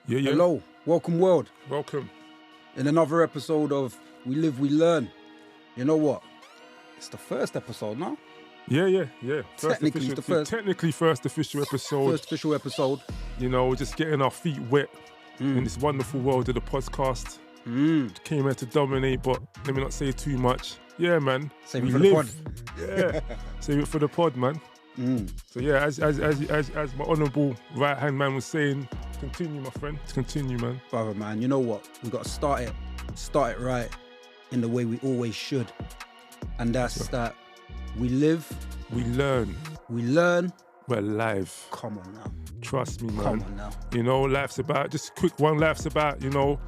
Yeah, yeah. Hello, welcome world. Welcome. In another episode of We Live, We Learn. You know what? It's the first episode now. Yeah. Technically, it's the first. Technically, first official episode. First official episode. You know, we're just getting our feet wet in this wonderful world of the podcast. Came here to dominate, but let me not say too much. Yeah, man. Save it for the pod. Yeah. Save it for the pod, man. So yeah, as my honourable right hand man was saying, continue, my friend. Continue, man. Brother, man, you know what? We got to start it right in the way we always should. And that's that we live, we learn, we're alive. Come on now. Trust me, man. Come on now. You know, life's about, just a quick one, life's about, you know,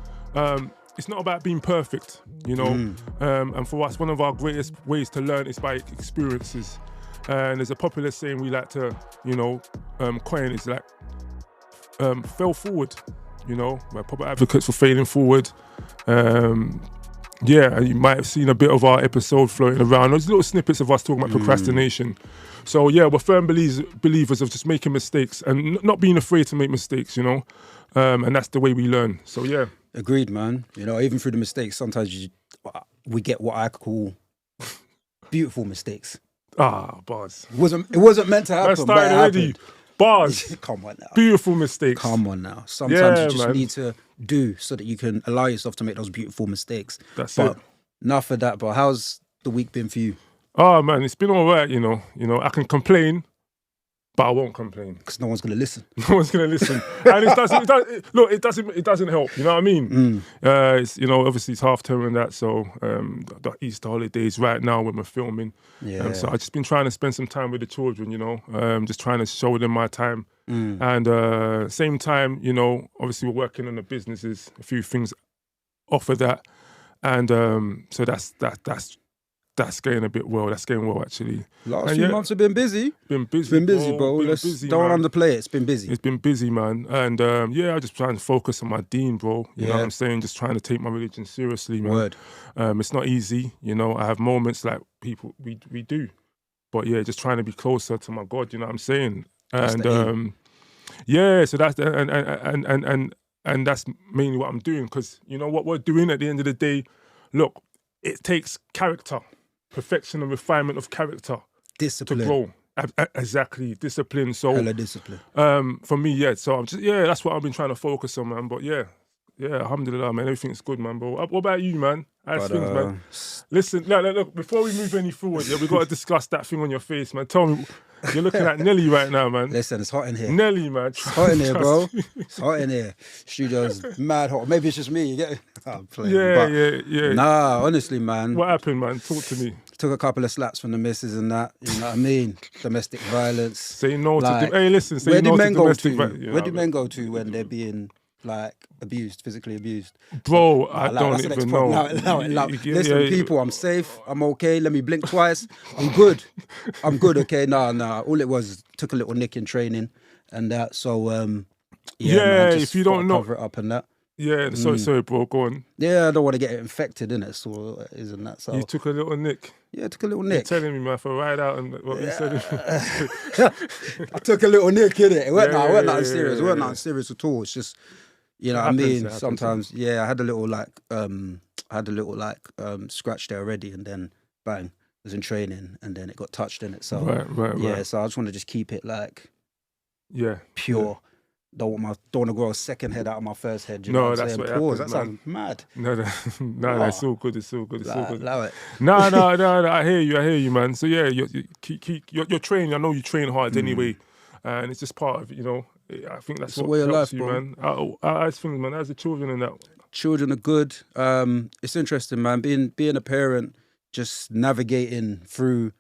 it's not about being perfect, you know. And for us, one of our greatest ways to learn is by experiences. And there's a popular saying we like to, you know, coin, is like, fail forward, you know. We're proper advocates for failing forward. Yeah, and you might have seen a bit of our episode floating around. There's little snippets of us talking about procrastination. So yeah, we're firm believers of just making mistakes and not being afraid to make mistakes, you know. And that's the way we learn. So yeah. Agreed, man. You know, even through the mistakes, sometimes we get what I call beautiful mistakes. Ah, bars. It wasn't meant to happen. I started already. Bars. Come on now. Beautiful mistakes. Come on now. Sometimes you just man. need to do so that you can allow yourself to make those beautiful mistakes. That's but it. Enough of that, but how's the week been for you? Oh man, it's been all right, you know. I can complain, but I won't complain. Because no one's going to listen. No one's going to listen. And it doesn't help, you know what I mean? It's, you know, obviously it's half term and that, so the Easter holidays right now when we're filming. Yeah. So I've just been trying to spend some time with the children, you know, just trying to show them my time. And same time, you know, obviously we're working on the businesses, a few things off of that. And so that's going a bit well. That's going well, actually. Last few months have been busy. Bro. Don't underplay it. It's been busy. It's been busy, man. And I just trying to focus on my deen, bro. You know what I'm saying? Just trying to take my religion seriously, man. Word. It's not easy, you know. I have moments like people we do, but yeah, just trying to be closer to my God. You know what I'm saying? And so that's and that's mainly what I'm doing, because you know what we're doing at the end of the day. Look, it takes character. Perfection and refinement of character. Discipline. To grow. Exactly. Discipline. So hella discipline. For me, yeah. So I'm just, that's what I've been trying to focus on, man. But yeah, alhamdulillah, man. Everything's good, man, bro. What about you, man? How's things, man? Listen, look, before we move any forward, we got to discuss that thing on your face, man. Tell me, you're looking at Nelly right now, man. Listen, it's hot in here. Nelly, man. It's hot in here, bro. It's hot in here. Studio's mad hot. Maybe it's just me, you get it? I'm playing. Yeah. Nah, honestly, man. What happened, man? Talk to me. Took a couple of slaps from the missus and that, you know what I mean? Domestic violence. Say no to... Hey, listen, say where no do to men domestic go violence. to? Where do men go to when they're being, like, abused, physically abused? Bro, I don't even know. Allow it. Listen, people, I'm safe. I'm okay. Let me blink twice. I'm good, okay? Nah. All it was, took a little nick in training and that. So, man, if you don't know... cover it up and that. Yeah, sorry, bro, go on. Yeah, I don't want to get it infected, innit? So, isn't that so? You took a little nick? Yeah, I took a little nick. You're telling me, man, for a ride out and what you said. I took a little nick, innit? It weren't nothing serious. It weren't nothing serious at all. It's just, you know what I mean? Sometimes, I had a little scratch there already, and then bang, was in training, and then it got touched in it. So right. So I just want to just keep it like pure. Yeah. Don't want to grow a second head out of my first head. You no, know what that's I'm what saying? happens, That sounds mad. No, it's all good. It's all good. Allow it. No, I hear you, man. So yeah, you're trained. I know you train hard anyway, and it's just part of, you know. I think that's what way of helps life, you, bro. man. How's things, man? How's the children and that? Children are good. It's interesting, man. Being a parent, just navigating through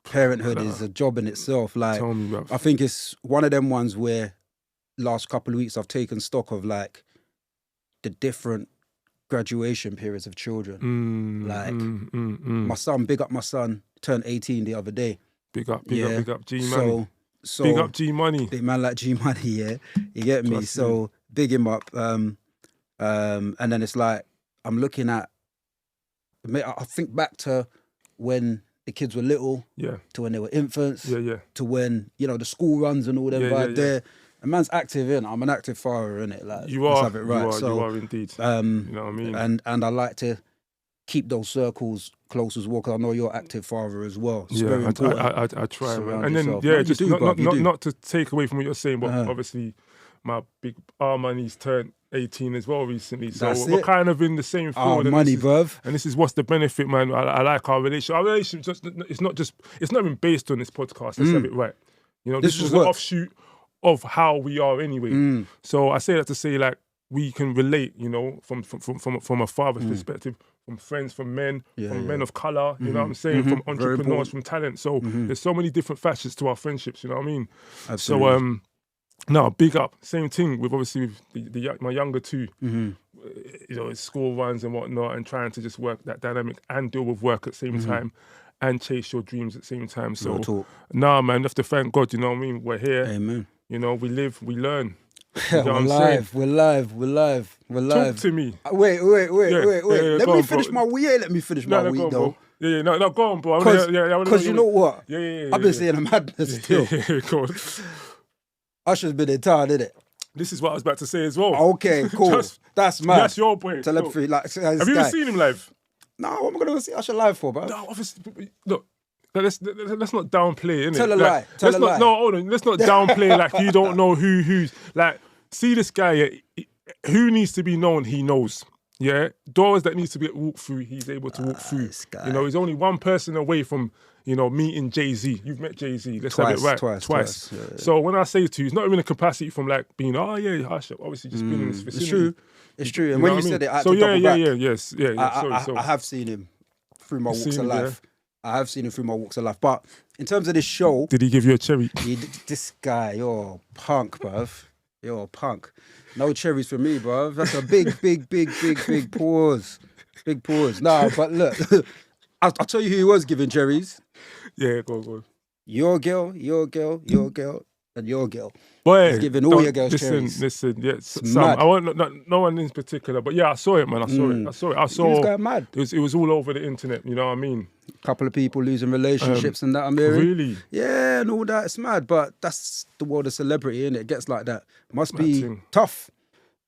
parenthood is a job in itself. Like, tell me, bro. I think it's one of them ones where last couple of weeks I've taken stock of like the different graduation periods of children. My son, big up my son, turned 18 the other day. Big up G Money. So big up G Money. Big man like G Money, yeah. You get me? So big him up. And then it's like I'm looking at, I think back to when the kids were little, to when they were infants, to when, you know, the school runs and all them there. A man's active, in. I'm an active father, innit? Like, You are. Let's have it right. You are indeed. You know what I mean? And I like to keep those circles close as well, because I know you're an active father as well. It's very important. I try, man. And yourself. then, No, just not to take away from what you're saying, but obviously my big Armani's turned 18 as well recently. So we're kind of in the same field. Bruv. And this is what's the benefit, man. I like our relationship. Our relationship, it's not even based on this podcast. Let's have it right. You know, this was an offshoot of how we are anyway. So I say that to say, like, we can relate, you know, from a father's perspective, from friends, from men, men of colour, you know what I'm saying, from entrepreneurs, from talent. So there's so many different facets to our friendships, you know what I mean? Absolutely. So, no, big up. Same thing with obviously with my younger two, you know, school runs and whatnot, and trying to just work that dynamic and deal with work at the same time and chase your dreams at the same time. So, nah, man, you have to thank God, you know what I mean? We're here. Amen. You know, we live, we learn. You know We're live. Talk to me. Wait. Let me finish my weed. Let me finish my weed, though. No, go on, bro. Because you know what? I've been seeing a madness still. Go on. Usher's been in town, innit? This is what I was about to say as well. Okay, cool. That's mad. That's your boy. Telepathy, like, have you ever seen him live? No, what am I going to go see Usher live for, bro? No, obviously. Look, let's not downplay, innit? Tell a lie. No, hold on. Let's not downplay like you don't know who's. Like, see this guy, who needs to be known, he knows. Yeah? Doors that needs to be walked through, he's able to walk through. You know, he's only one person away from, you know, meeting Jay-Z. You've met Jay-Z. Let's have it right. Twice. Yeah. So when I say to you, it's not even a capacity from like being, Usher, obviously just being in this vicinity. It's true. And when you said it, I had to double back. Yes. I have seen him through my walks of life. Yeah. I have seen him through my walks of life. But in terms of this show... Did he give you a cherry? This guy, you're punk, bruv. You're punk. No cherries for me, bruv. That's a big pause. Big pause. Nah, but look, I'll tell you who he was giving cherries. Yeah, go on. Your girl, and your girl. Boy, he's giving all your girls cherries. Listen, I want no one in particular, but yeah, I saw it, man. I saw it. He was going mad. It was all over the internet. You know what I mean? A couple of people losing relationships and that. I'm hearing. Really? Yeah, and all that. It's mad, but that's the world of celebrity, innit? It gets like that. Must be tough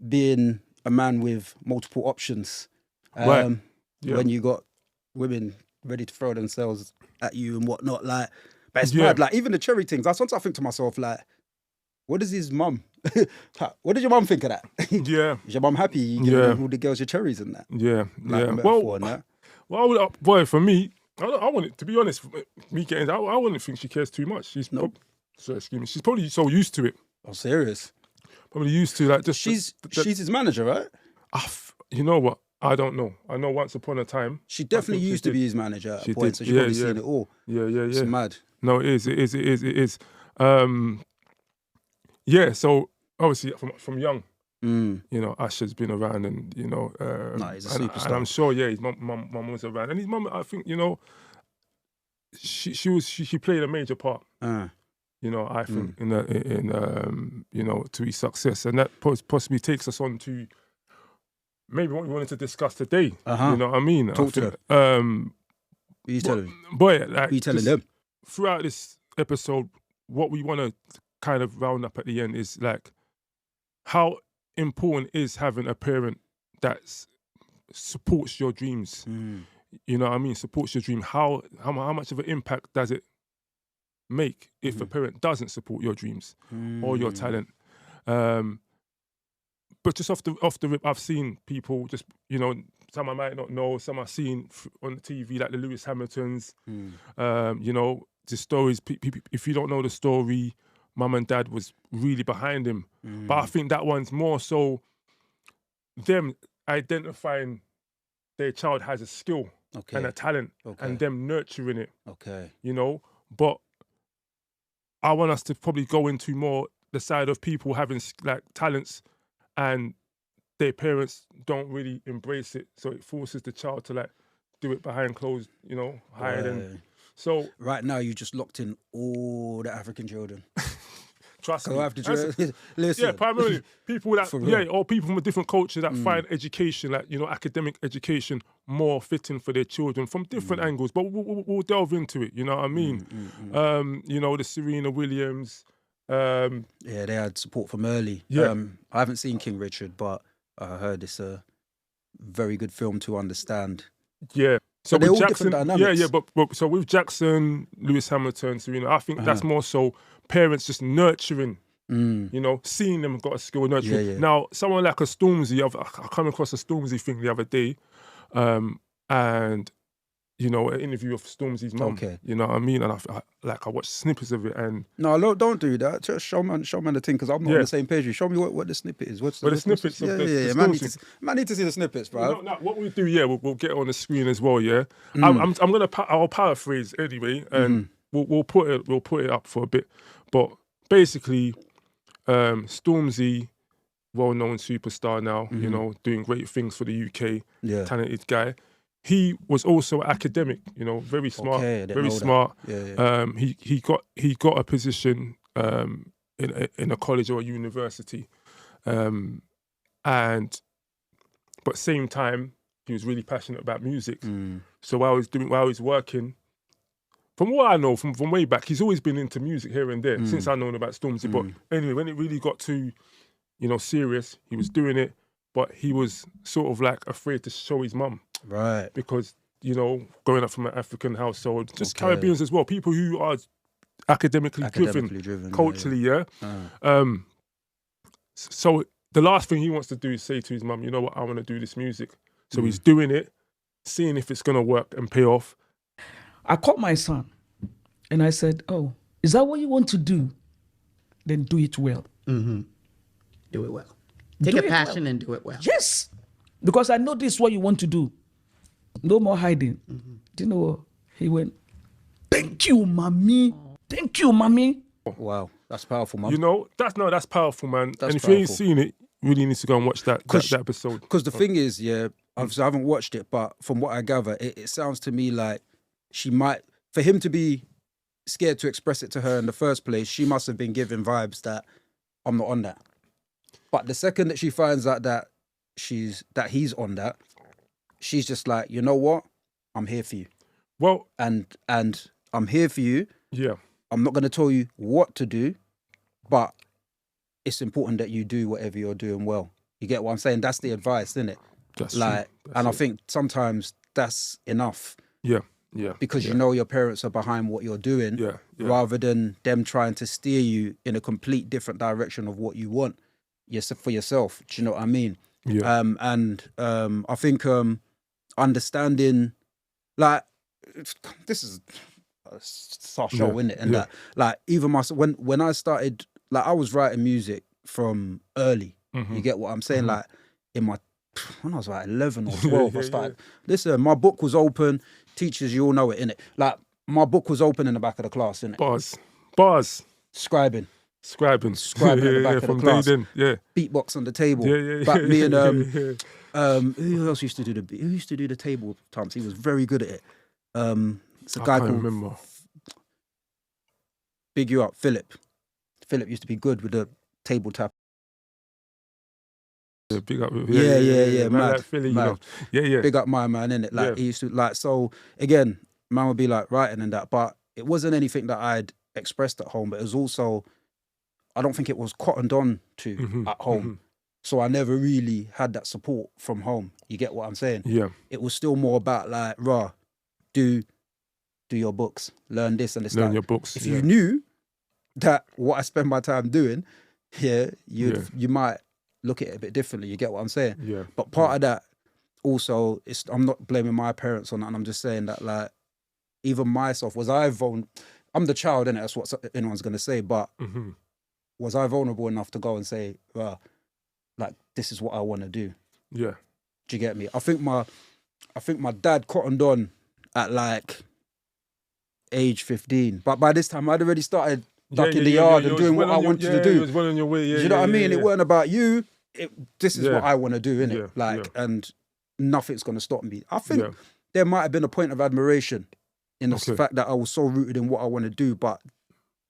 being a man with multiple options. Right. When you got women ready to throw themselves at you and whatnot, like. But it's mad. Like, even the cherry things. Sometimes I think to myself, like, what is his mum? What did your mum think of that? Yeah. Is your mum happy you giving all the girls your cherries and that? Yeah. Like, well, boy, for me, I wouldn't, to be honest, me getting, I wouldn't think she cares too much. She's she's probably so used to it. Oh, serious? Probably used to, like, just... She's his manager, right? You know what? I don't know. I know once upon a time... She definitely used to be his manager at a point, so she's probably seen it all. Yeah. It's mad. No, it is. Yeah, so obviously from young, you know, Usher's been around, and you know, he's a superstar. And I'm sure, his mum was around, and his mum, I think, you know, she played a major part. You know, I think in you know, to his success, and that possibly takes us on to maybe what we wanted to discuss today. You know what I mean? Talk to them. Who are you telling? Boy, like, who are you telling them? Throughout this episode, what we want to kind of round up at the end is like how important is having a parent that supports your dreams. You know what I mean? Supports your dream. How much of an impact does it make if a parent doesn't support your dreams or your talent? But just off the rip, I've seen people just, you know, some I might not know, some I've seen on the TV, like the Lewis Hamiltons. You know, the stories. If you don't know the story, mum and dad was really behind him. But I think that one's more so them identifying their child has a skill and a talent and them nurturing it. You know, but I want us to probably go into more the side of people having like talents and their parents don't really embrace it, so it forces the child to like do it behind closed, you know, hide. And so right now you just locked in all the African children. Trust me. Listen. Yeah, primarily people that or people from a different culture that find education, like, you know, academic education, more fitting for their children from different angles. But we'll delve into it. You know what I mean? You know, the Serena Williams, Yeah, they had support from early. Yeah. I haven't seen King Richard, but I heard it's a very good film to understand. Yeah. So But they're with all Jackson, different dynamics. but so with Jackson, Lewis Hamilton, Serena, I think that's more so parents just nurturing, you know, seeing them got a skill nurturing. Yeah. Now, someone like a Stormzy, I come across a Stormzy thing the other day, and you know, an interview of Stormzy's mum. Okay. You know what I mean? And I watched snippets of it, and No, don't do that. Just show man the thing, because I'm not on the same page. Show me what the snippet is. What's the snippets of the Man need to see the snippets, bro. No, what we do, we'll get it on the screen as well. Yeah, I'll paraphrase anyway, and we'll put it up for a bit. But basically, Stormzy, well-known superstar now, you know, doing great things for the UK, talented guy. He was also academic, you know, very smart, very smart. He got a position in a college or a university, but same time he was really passionate about music. So while I was working, from what I know from way back, he's always been into music here and there since I known about Stormzy. But anyway, when it really got too, you know, serious, he was doing it, but he was sort of like afraid to show his mum. Right. Because, you know, growing up from an African household, just Caribbeans as well, people who are academically driven culturally, so the last thing he wants to do is say to his mum, you know what, I want to do this music. So he's doing it, seeing if it's going to work and pay off. I called my son and I said, oh, is that what you want to do? Then do it well. Do it well. Take a passion and do it well. Yes. Because I know this is what you want to do. No more hiding. Do you know what? He went, thank you, mommy. Thank you, mommy. Wow, that's powerful, man. You know, that's powerful, man. That's if you ain't seen it, you really need to go and watch that episode. Because the thing is, I haven't watched it, but from what I gather, it sounds to me like she might, for him to be scared to express it to her in the first place, she must have been giving vibes that I'm not on that. But the second that she finds out that he's on that, she's just like, you know what? I'm here for you. Well, and I'm here for you. Yeah. I'm not going to tell you what to do, but it's important that you do whatever you're doing well. You get what I'm saying? That's the advice, isn't it? That's like, true. I think sometimes that's enough. Yeah. Because you know your parents are behind what you're doing, rather than them trying to steer you in a complete different direction of what you want for yourself. Do you know what I mean? Yeah. I think understanding, like, this is a show, isn't it? And that, like, even myself, when I started, like, I was writing music from early. You get what I'm saying? Like, when I was like 11 or 12, I started. Listen, my book was open. Teachers, you all know it, innit? Like, my book was open in the back of the class, innit? Bars. Scribing in the back of the class. Beatbox on the table. Back me and who else used to do the table times? He was very good at it. It's a guy called remember. Big you up, Philip. Philip used to be good with the table tap. Yeah, big up. Yeah, man, like Philly, mad. You know. Yeah. Big up my man, innit? Like, he used to, like, so again, man would be like writing and that, but it wasn't anything that I'd expressed at home, but it was also, I don't think it was cottoned on to at home. So I never really had that support from home. You get what I'm saying? Yeah. It was still more about like, do your books, learn this and this. Learn your books. If you knew that what I spend my time doing, you might look at it a bit differently. You get what I'm saying? Yeah. But part of that also, I'm not blaming my parents on that, and I'm just saying that, like, even myself, I'm the child, innit? That's what anyone's gonna say, but was I vulnerable enough to go and say, like, this is what I want to do? Yeah. Do you get me? I think my dad cottoned on at like age 15, but by this time I'd already started in the yard and doing what I wanted to do. You was well on your way. Do you know what I mean? It weren't about you. This is what I want to do, innit? And nothing's gonna stop me. I think there might have been a point of admiration in the fact that I was so rooted in what I want to do, but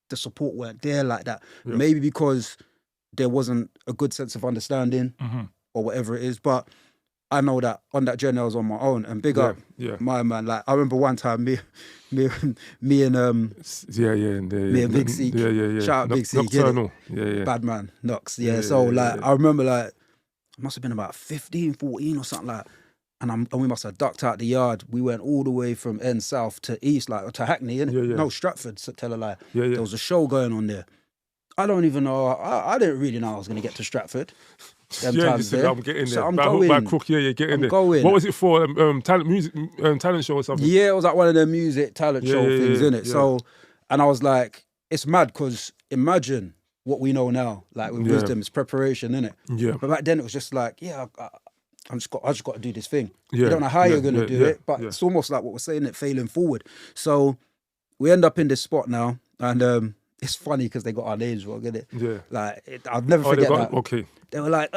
the support weren't there like that. Yeah. Maybe because there wasn't a good sense of understanding or whatever it is. But I know that on that journey I was on my own, and big up my man. Like I remember one time me and me and Big C, shout out Big C, Nocturnal, bad man, Knox, so like I remember like I must have been about 15, 14 or something like. And we must have ducked out the yard. We went all the way from end south to east, like to Hackney, innit? No, Stratford, so tell a lie. There was a show going on there. I don't even know. I didn't really know I was going to get to Stratford. You said, I'm getting there. So I'm going. By crook, you're getting there. Going. What was it for? Talent show or something? Yeah, it was like one of the music talent show things, innit? Yeah. So, and I was like, it's mad because imagine what we know now, like with wisdom, it's preparation, innit? Yeah. But back then it was just like, I just got to do this thing. You don't know how you're going to do it, but it's almost like what we're saying, it failing forward. So we end up in this spot now, and it's funny because they got our names wrong, innit? Yeah. Like, I'll never forget that. Okay. They were like,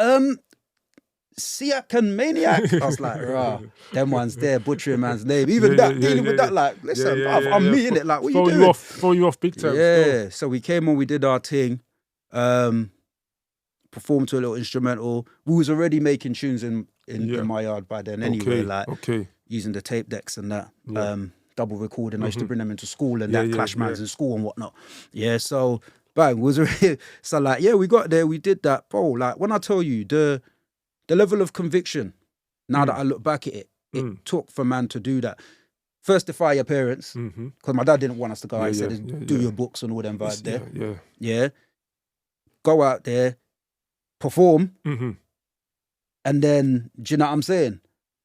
Siak and Maniac. I was like, rah, them ones there, butchering man's name. Even dealing with that, like, listen, bruv, I'm me, innit? Like, what you doing? Throw you off big time. Yeah. So we came on, we did our thing. Performed to a little instrumental. We was already making tunes in my yard by then anyway, using the tape decks and that, double recording. I used to bring them into school and that clash mans in school and whatnot. Yeah, so bang, was already, so like, we got there, we did that. Bro, like when I tell you the level of conviction, now that I look back at it, it took for man to do that. First, defy your parents, because my dad didn't want us to go out. He said, do your books and all them vibes there. Yeah. Go out there, perform, and then, do you know what I'm saying?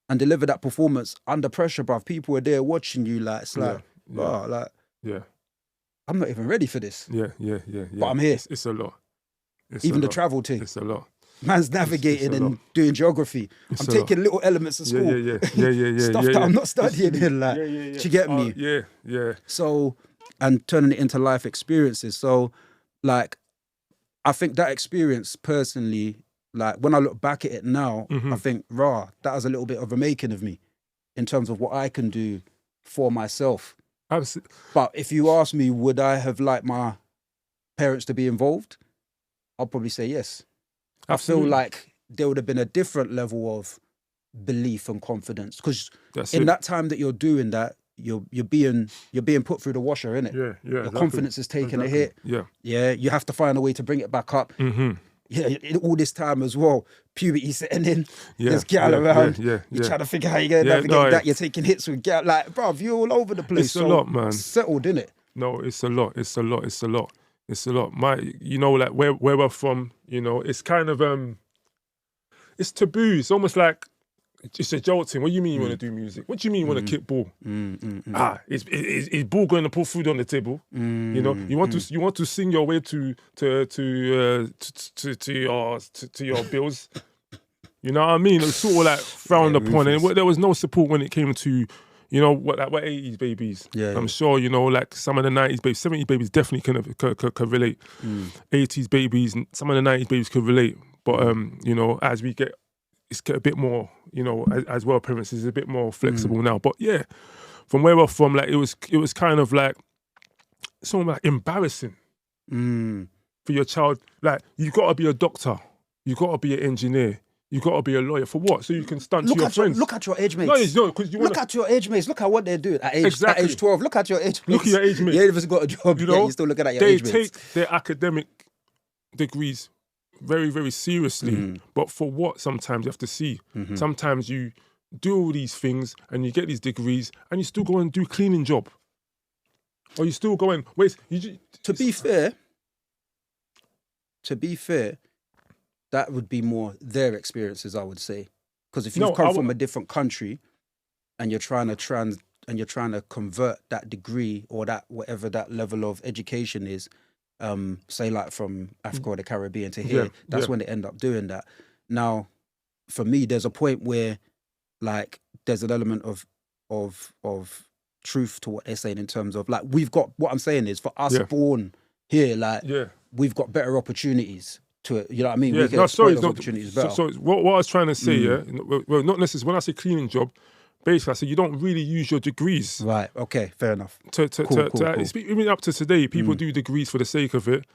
And deliver that performance under pressure, bruv. People were there watching you, like, it's like, I'm not even ready for this. Yeah. But I'm here. It's a lot. Even the travel thing. It's a lot. Man's navigating and doing geography. I'm taking little elements of school. Stuff that I'm not studying in, like, do you get me? Yeah. So, and turning it into life experiences. So, like, I think that experience personally, like when I look back at it now, I think, that was a little bit of a making of me in terms of what I can do for myself. Absolutely. But if you ask me, would I have liked my parents to be involved? I'll probably say yes. Absolutely. I feel like there would have been a different level of belief and confidence because that time that you're doing that, you're being put through the washer, innit? Yeah. Your confidence is taking a hit. Yeah. You have to find a way to bring it back up. All this time as well, puberty setting in. There's gal around. You're trying to figure out how you're gonna navigate that. You're taking hits with gal. Like, bruv, you're all over the place. It's a lot, man. Settled, innit? No, it's a lot. Like where we're from, it's kind of it's taboo. It's almost like it's a jolting. What do you mean you want to do music? What do you mean you want to kick ball? Is ball going to put food on the table? You want to sing your way to your bills. You know what I mean? It was sort of like frowned upon, and there was no support when it came to what 80s babies. I'm sure like some of the 90s babies, 70s babies definitely can relate. 80s babies, and some of the 90s babies could relate. But as we get. It's a bit more, as well, parents is a bit more flexible now. But yeah, from where we're from, like it was kind of like something like embarrassing for your child. Like you got to be a doctor, you got to be an engineer, you got to be a lawyer for what? So you can stunt to your friends. Look at your age mates. No, because look at your age mates. Look at what they're doing at age 12. Look at your age mates. Look at your age mates. You ain't even got a job. You're still looking at your age mates. They take their academic degrees very, very seriously. But for what sometimes you have to see. Sometimes you do all these things and you get these degrees and you still go and do cleaning job. Or you still go and waste. To be fair, that would be more their experiences, I would say. Because if you've come from a different country and you're trying to convert that degree or that whatever that level of education is, say like from Africa or the Caribbean to here, that's when they end up doing that. Now, for me, there's a point where like there's an element of truth to what they're saying in terms of like we've got, what I'm saying is for us born here, like we've got better opportunities to, you know what I mean? We can exploit those opportunities better. So what I was trying to say, well, not necessarily, when I say cleaning job, basically, I said you don't really use your degrees. Right, okay, fair enough. Cool. Even up to today, people do degrees for the sake of it.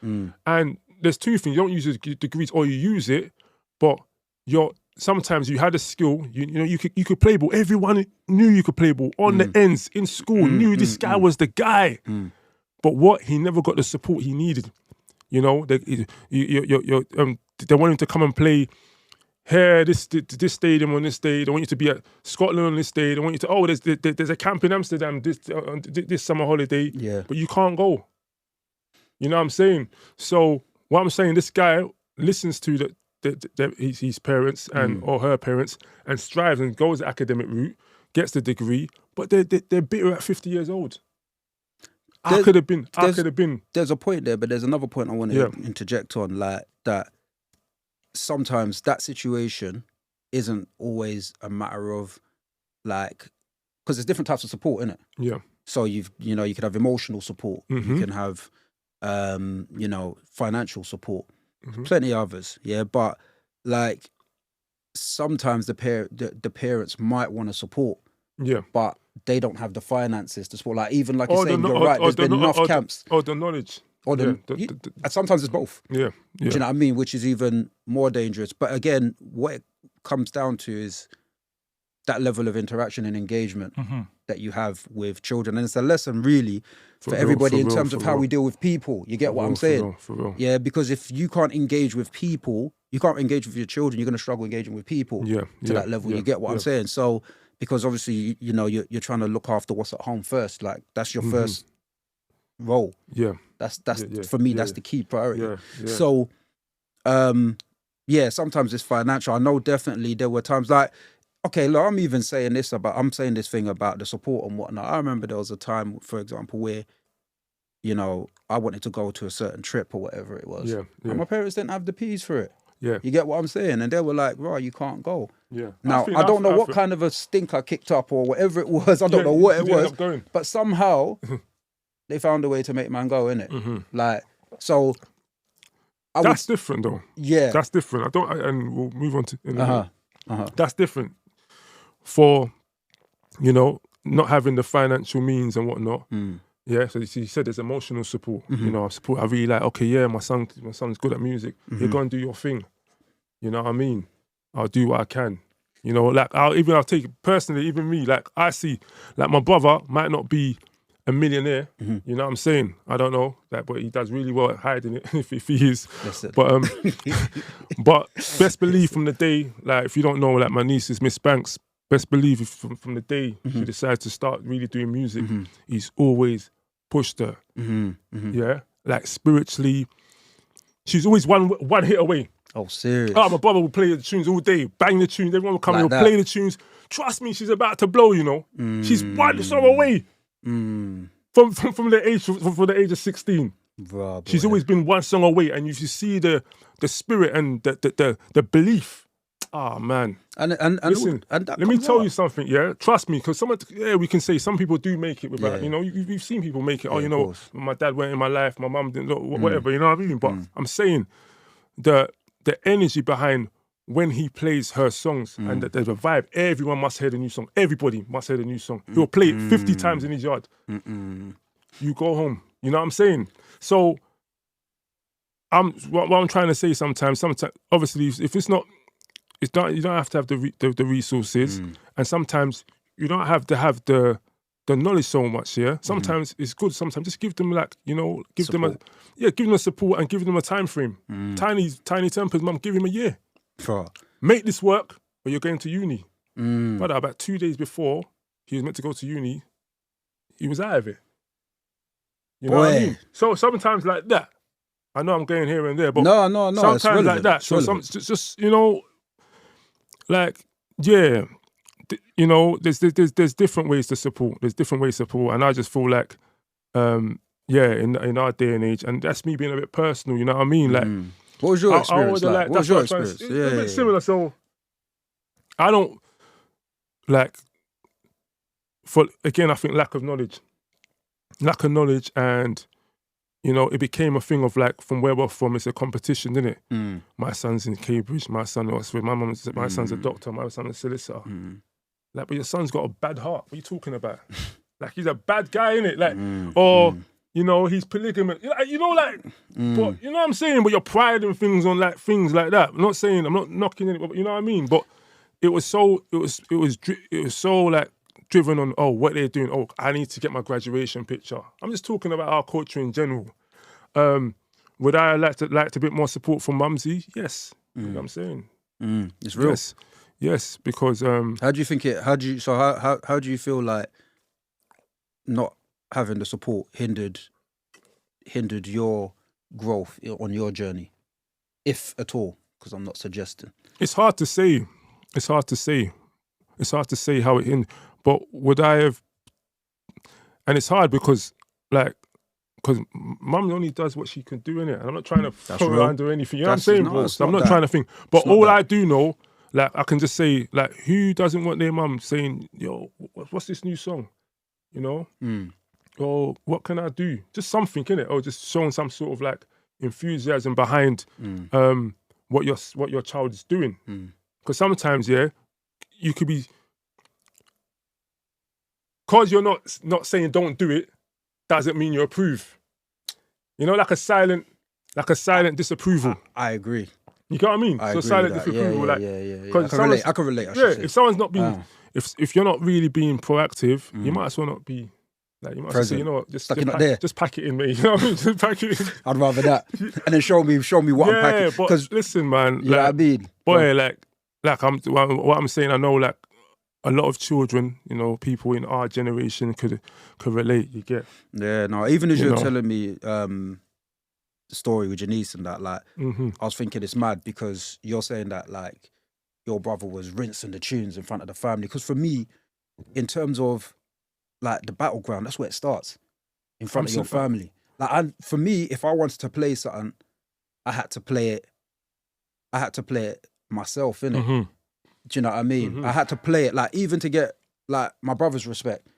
And there's two things. You don't use your degrees or you use it, but sometimes you had a skill, you know, you could play ball. Everyone knew you could play ball on the ends in school, knew this guy was the guy. But what? He never got the support he needed. You know, they want him to come and play here, this stadium on this day. They want you to be at Scotland on this day. They want you to, there's a camp in Amsterdam this summer holiday. Yeah. But you can't go. You know what I'm saying? So what I'm saying, this guy listens to his parents and or her parents and strives and goes the academic route, gets the degree, but they're bitter at 50 years old. I could have been. There's a point there, but there's another point I want to interject on, like that. Sometimes that situation isn't always a matter of like, because there's different types of support in it. Yeah. So you could have emotional support. You can have, financial support. Plenty others. Yeah, but like sometimes the parents might want to support. Yeah. But they don't have the finances to support. Like even like you're saying, you're right. There's been enough camps. The knowledge. Sometimes it's both. Yeah. Do you know what I mean? Which is even more dangerous. But again, what it comes down to is that level of interaction and engagement that you have with children. And it's a lesson really for everybody in terms of how we deal with people. You get what I'm saying? For real. Yeah, because if you can't engage with people, you can't engage with your children, you're going to struggle engaging with people to that level. You get what I'm saying? So, because obviously, you know, you're trying to look after what's at home first. Like, that's your first role. Yeah. That's for me, that's the key priority. Yeah. So, sometimes it's financial. I know definitely there were times like, okay, look, I'm saying this thing about the support and whatnot. I remember there was a time, for example, where, you know, I wanted to go to a certain trip or whatever it was. Yeah. And my parents didn't have the peas for it. Yeah. You get what I'm saying? And they were like, right, you can't go. Yeah. Now, I don't know what kind of a stink I kicked up or whatever it was. I don't know what it was. But somehow they found a way to make man go, innit? Like, so... That's different though. Yeah. That's different. And we'll move on to... That's different. For, you know, not having the financial means and whatnot. Yeah, so you said there's emotional support. You know, support. I really like, okay, yeah, my son's good at music. You go and do your thing. You know what I mean? I'll do what I can. You know, like I'll take it personally, even me, like I see, like my brother might not be a millionaire. You know what I'm saying? I don't know, like, but he does really well at hiding it if he is. But but best believe from the day, like if you don't know, like my niece is Miss Banks, best believe from the day she decides to start really doing music, he's always pushed her. Yeah, like spiritually, she's always one hit away. Oh, serious? Oh, my brother will play the tunes all day, bang the tunes. Everyone will come and play the tunes. Trust me, she's about to blow. You know, she's one song away from the age of 16. Bro, she's always been one song away, and you see the spirit and the belief. Oh man! And listen, let me tell you something. Yeah, trust me, because we can say some people do make it without. You know, you've seen people make it. Oh, you know, my dad went in my life, my mum didn't. Whatever. You know what I mean? But I'm saying the energy behind when he plays her songs and there's a vibe. Everyone must hear the new song. Everybody must hear the new song. He'll play it 50 times in his yard. You go home. You know what I'm saying? So, what I'm trying to say sometimes, obviously, if it's not, you don't have to have the resources, and sometimes you don't have to have the knowledge so much. Yeah, sometimes it's good. Sometimes just give them give support. Give them a support and give them a time frame. Tiny tempers, mum, give him a year. Make this work, or you're going to uni. But about 2 days before he was meant to go to uni, he was out of it. You know what I mean? So sometimes like that. I know I'm going here and there, but no. Sometimes like that. So just you know, like there's different ways to support. There's different ways to support, and I just feel like, in our day and age, and that's me being a bit personal. You know what I mean? Like, what was your experience like? What was your experience? It's a bit similar. So I don't like. I think lack of knowledge, and. You know, it became a thing of like, from where we're from, it's a competition, isn't it? My son's in Cambridge, my son in Oxford, my son's a doctor, my son's a solicitor. Like, but your son's got a bad heart. What are you talking about? Like, he's a bad guy, innit? Like, or you know, he's polygamous. But you know what I'm saying? But you're priding things on like things like that. I'm not saying, I'm not knocking it, but you know what I mean? But it was so like driven on, oh, what they're doing. Oh, I need to get my graduation picture. I'm just talking about our culture in general. Would I like a bit more support from Mumsy? Yes. You know what I'm saying? It's real. Yes, because how do you feel like not having the support hindered your growth on your journey, if at all? Because I'm not suggesting. It's hard to say. It's hard to say how it hindered. But would I have? And it's hard because Mum only does what she can do in it, and I'm not trying to throw her under anything. You know what I'm saying, bro? I'm not trying to think. But all I do know, like, I can just say, like, who doesn't want their mum saying, "Yo, what's this new song?" You know? Or what can I do? Just something, innit? Or just showing some sort of like enthusiasm behind what your child is doing. Because sometimes, you could be, because you're not saying don't do it, doesn't mean you approve. You know, like a silent disapproval. I agree. You get what I mean? I so agree silent with that. disapproval, I can relate. If someone's not being, if you're not really being proactive, you might as well not be. Like, you might as well say, you know what, just pack it in, mate. You know what I mean? Just pack it in. I'd rather that, and then show me what I'm packing. Because listen, man, you know what I mean? Boy, what I'm saying, I know, like, a lot of children, you know, people in our generation could relate. You get? Yeah, no. Even as you're telling me the story with Janice and that, like, I was thinking it's mad because you're saying that, like, your brother was rinsing the tunes in front of the family. Because for me, in terms of like the battleground, that's where it starts, in front of your family. Like, for me, if I wanted to play something, I had to play it myself, innit? Do you know what I mean? I had to play it, like, even to get like my brother's respect.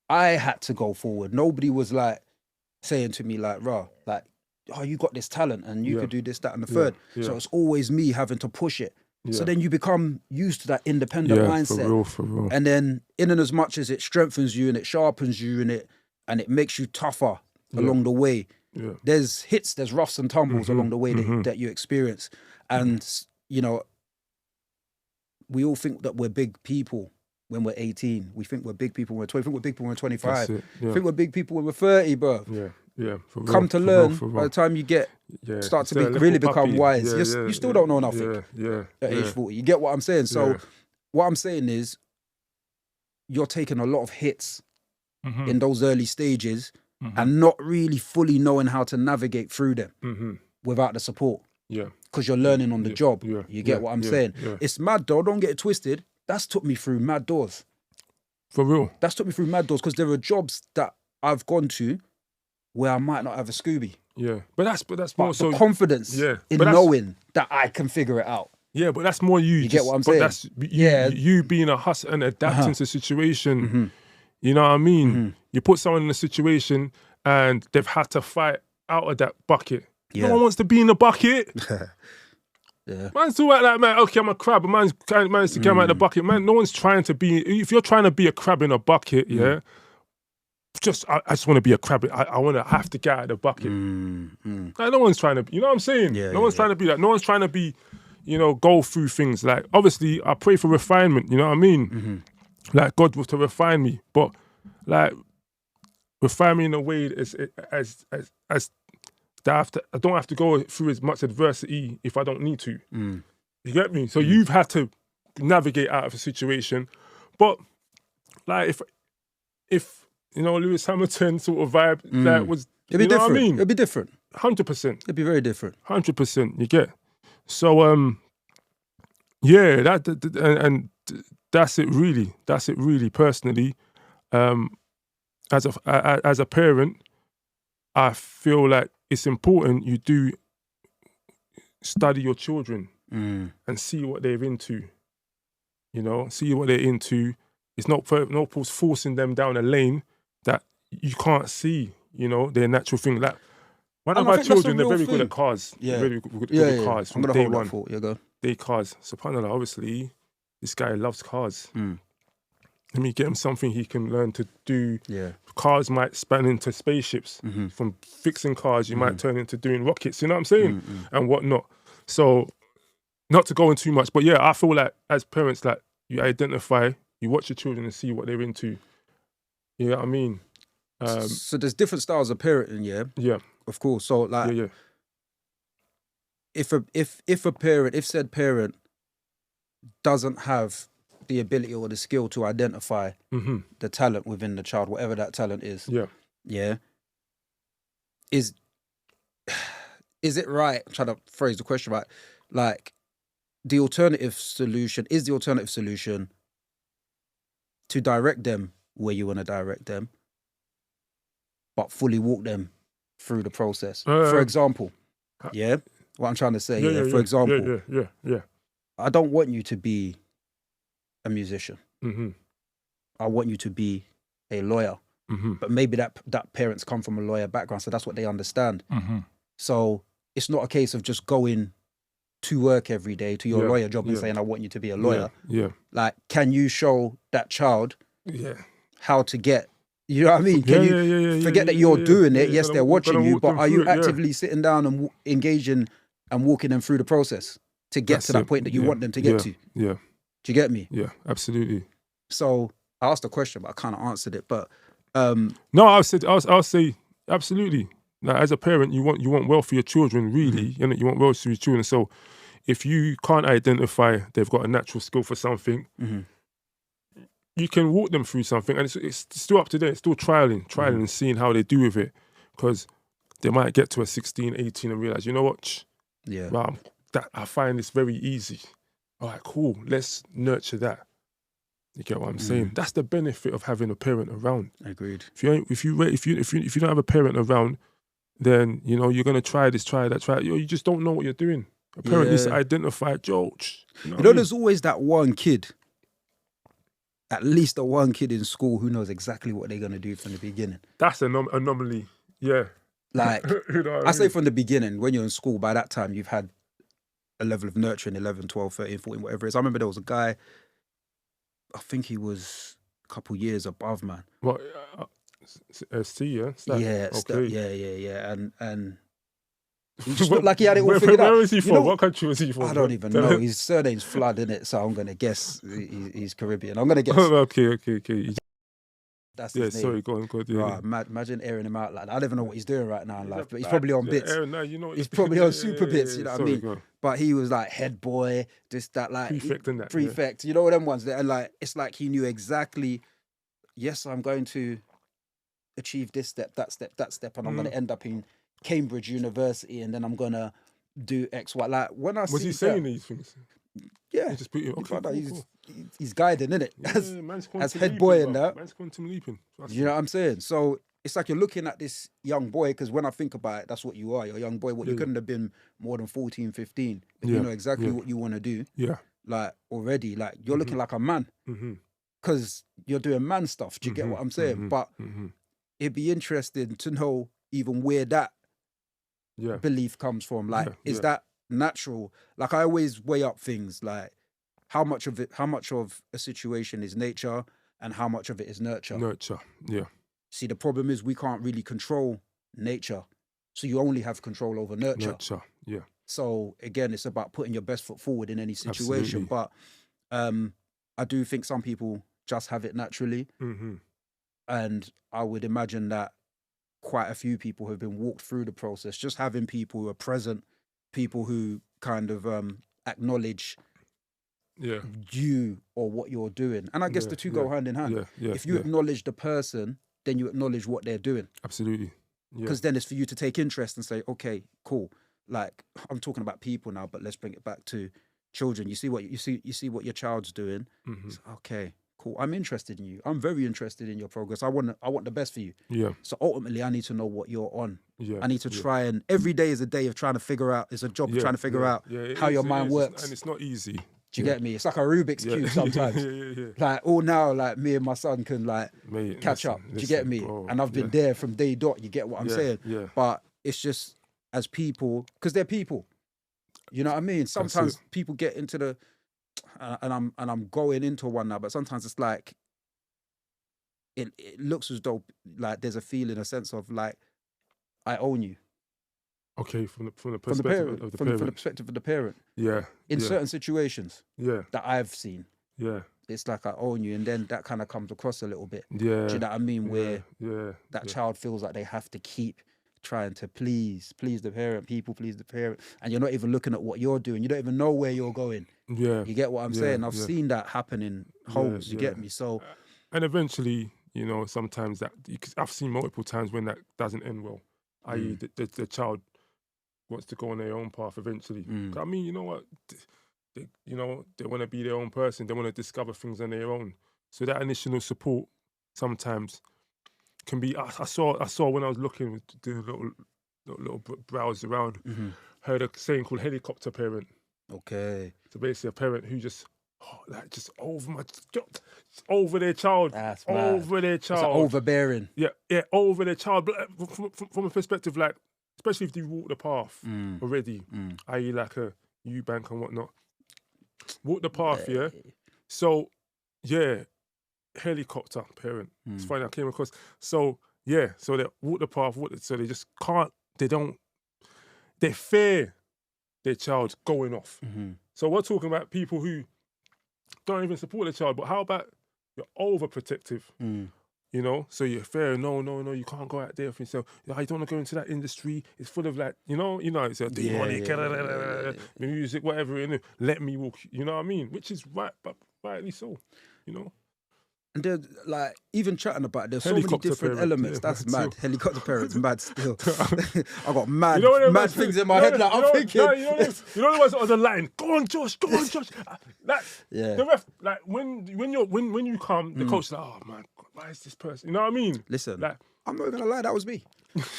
I had to go forward. Nobody was like saying to me like, "Rah, like, oh, you got this talent and you could do this, that, and the third." So it's always me having to push it. So then you become used to that independent mindset. For real. And then in and as much as it strengthens you and it sharpens you and it makes you tougher along the way, there's hits, there's roughs and tumbles along the way that you experience. And, you know, we all think that we're big people when we're 18. We think we're big people when we're 20. We think we're big people when we're 25. We think we're big people when we're 30, bro. Yeah. Come to learn by the time you start to really become wise. You still don't know nothing at age 40. You get what I'm saying? So what I'm saying is you're taking a lot of hits in those early stages and not really fully knowing how to navigate through them without the support. Because you're learning on the job. You get what I'm saying? It's mad though, don't get it twisted. That's took me through mad doors. For real. That's took me through mad doors because there are jobs that I've gone to where I might not have a Scooby. But that's more so the confidence in knowing that I can figure it out. Yeah, but that's more you. You get what I'm saying? That's you being a hustler and adapting to the situation. You know what I mean? You put someone in a situation and they've had to fight out of that bucket. No one wants to be in the bucket. Man's talking about that, man. Okay, I'm a crab. Man's to get out of the bucket. Man, no one's trying to be. If you're trying to be a crab in a bucket, I just want to be a crab. I want to have to get out of the bucket. Like, no one's trying to. You know what I'm saying? No one's trying to be that. No one's trying to be. You know, go through things. Like, obviously, I pray for refinement. You know what I mean? Like, God was to refine me, but like refine me in a way as that I don't have to go through as much adversity if I don't need to. You get me? So you've had to navigate out of a situation. But like if you know, Lewis Hamilton sort of vibe that was it'd be different. What I mean? It'd be different. 100%. It'd be very different. 100%. You get. So that's it really. That's it really. Personally, as a parent, I feel like it's important you do study your children and see what they're into. You know, see what they're into. It's not forcing them down a lane that you can't see. You know, their natural thing. Like one of our children, they're very good at cars. Very good at cars from day one. They cars. SubhanAllah, obviously, this guy loves cars. let me get him something he can learn to do. Yeah. Cars might span into spaceships. From fixing cars, you might turn into doing rockets. You know what I'm saying? And whatnot. So, not to go in too much, but yeah, I feel like as parents, like you identify, you watch your children and see what they're into. You know what I mean? So there's different styles of parenting, yeah. Yeah. Of course. So like, Yeah. if said parent doesn't have the ability or the skill to identify the talent within the child, whatever that talent is, yeah, is it right? I'm trying to phrase the question right. Like, the alternative solution to direct them where you want to direct them, but fully walk them through the process. For example, yeah, what I'm trying to say. For example, I don't want you to be a musician. I want you to be a lawyer. But maybe that parents come from a lawyer background, so that's what they understand. So it's not a case of just going to work every day to your lawyer job and saying, I want you to be a lawyer. Like, can you show that child how to get, you know what I mean? Can you forget that you're doing it? Yes, they're watching you, but are you actively sitting down and engaging and walking them through the process to get to that point that you want them to get to? Yeah. Do you get me? Yeah, absolutely. So I asked a question, but I kind of answered it. But no, I'll say absolutely. Like, as a parent, you want well for your children, really. You want well for your children. So if you can't identify they've got a natural skill for something, you can walk them through something, and it's still up to them. It's still trialing and seeing how they do with it, because they might get to a 16, 18 and realize, you know what? Wow, I find this very easy. All right, cool. Let's nurture that. You get what I'm saying? That's the benefit of having a parent around. Agreed. If you don't have a parent around, then you're gonna try this, try that, try. You just don't know what you're doing. A parent needs to identify. There's always that one kid, at least the one kid in school who knows exactly what they're gonna do from the beginning. That's an anomaly. Yeah. Like, I say from the beginning, when you're in school, by that time you've had a level of nurturing, 11, 12, 13, 14, whatever it is. I remember there was a guy, I think he was a couple years above, man. What? C, yeah? And he just looked like he had it all figured out. Where was he from? What country was he from? I don't even know. His surname's Flood, innit? So I'm going to guess he's Caribbean. I'm going to guess. Okay. That's his name. Sorry, go on. Yeah. Right, imagine airing him out like that. I don't even know what he's doing right now in life, but he's probably on bits. He's probably on super bits, you know what I mean? Go. But he was like head boy, this, that, like... Prefect and that. Prefect, you know them ones there? And like, it's like he knew exactly, yes, I'm going to achieve this step, that step, and I'm going to end up in Cambridge University, and then I'm going to do X, Y. Like, when I see... Was he saying these things? Yeah. He just put it, cool. He's guiding, innit? As head boy and that. Man's quantum leaping. You know what I'm saying? So it's like you're looking at this young boy, because when I think about it, that's what you are. You're a young boy. You couldn't have been more than 14, 15. But you know exactly what you want to do. Yeah. Like, already, like, you're looking like a man. Because you're doing man stuff. Do you get what I'm saying? But it'd be interesting to know even where that belief comes from. Like, is that natural? Like, I always weigh up things like how much of a situation is nature and how much of it is nurture. See, the problem is we can't really control nature, so you only have control over nurture. So again, it's about putting your best foot forward in any situation. Absolutely. But I do think some people just have it naturally, and I would imagine that quite a few people have been walked through the process, just having people who are present, people who kind of acknowledge you or what you're doing. And I guess the two go hand in hand. If you acknowledge the person, then you acknowledge what they're doing. Absolutely. Because then it's for you to take interest and say, okay, cool. Like, I'm talking about people now, but let's bring it back to children. You see what what your child's doing. It's, okay, cool. I'm interested in you. I'm very interested in your progress. I want the best for you. So ultimately, I need to know what you're on. I need to try, and every day is a day of trying to figure out. It's a job of trying to figure out how your mind works. And it's not easy. Do you get me? It's like a Rubik's Cube sometimes. Like, now, like, me and my son can, like, catch up. Do you get me? Bro, and I've been there from day dot. You get what I'm saying? But it's just, as people, because they're people. You know what I mean? Sometimes people get into the, and I'm going into one now, but sometimes it's like, it looks as though like there's a feeling, a sense of like, I own you. Okay, from the From the perspective parent, of the from parent. the perspective of the parent. Yeah. In yeah, certain situations Yeah. that I've seen, Yeah. it's like I own you, and then that kind of comes across a little bit. Yeah. Do you know what I mean? Where Yeah. that child feels like they have to keep trying to please the parent, people please the parent, and you're not even looking at what you're doing. You don't even know where you're going. Yeah. You get what I'm saying? I've seen that happen in homes. You get me? So, and eventually, you know, sometimes that I've seen multiple times when that doesn't end well. I.e., the child wants to go on their own path eventually. I mean, you know what? They want to be their own person. They want to discover things on their own. So that initial support sometimes can be. I saw when I was looking, doing a little browse around, heard a saying called helicopter parent. okay. So basically, a parent who just over their child. That's over mad. their It's child. like overbearing. Yeah, over their child. But from a perspective, like, especially if you walk the path already, i.e. like a Eubank and whatnot. Walk the path, yeah? So, yeah, helicopter parent. It's funny, I came across. So, yeah, so they walk the path, so they just can't, they fear their child going off. So we're talking about people who don't even support their child, but how about you're overprotective? You know, so you're fair. No, you can't go out there for yourself. You don't want to go into that industry. It's full of like, it's a demonic, music, whatever. Let me walk. You know what I mean? Which is right, but rightly so. You know. And then, like, even chatting about it, there's so many Helicopter different parent, elements. yeah, That's mad mad. too. Helicopter parents, mad still. I got mad, You know what mad things in my head. Like, I'm thinking. You know the ones on the line. Go on, Josh. Like, Yeah. the ref, like when you come, the coach is like, oh man, why is this person? You know what I mean? Listen, like, I'm not gonna lie, that was me.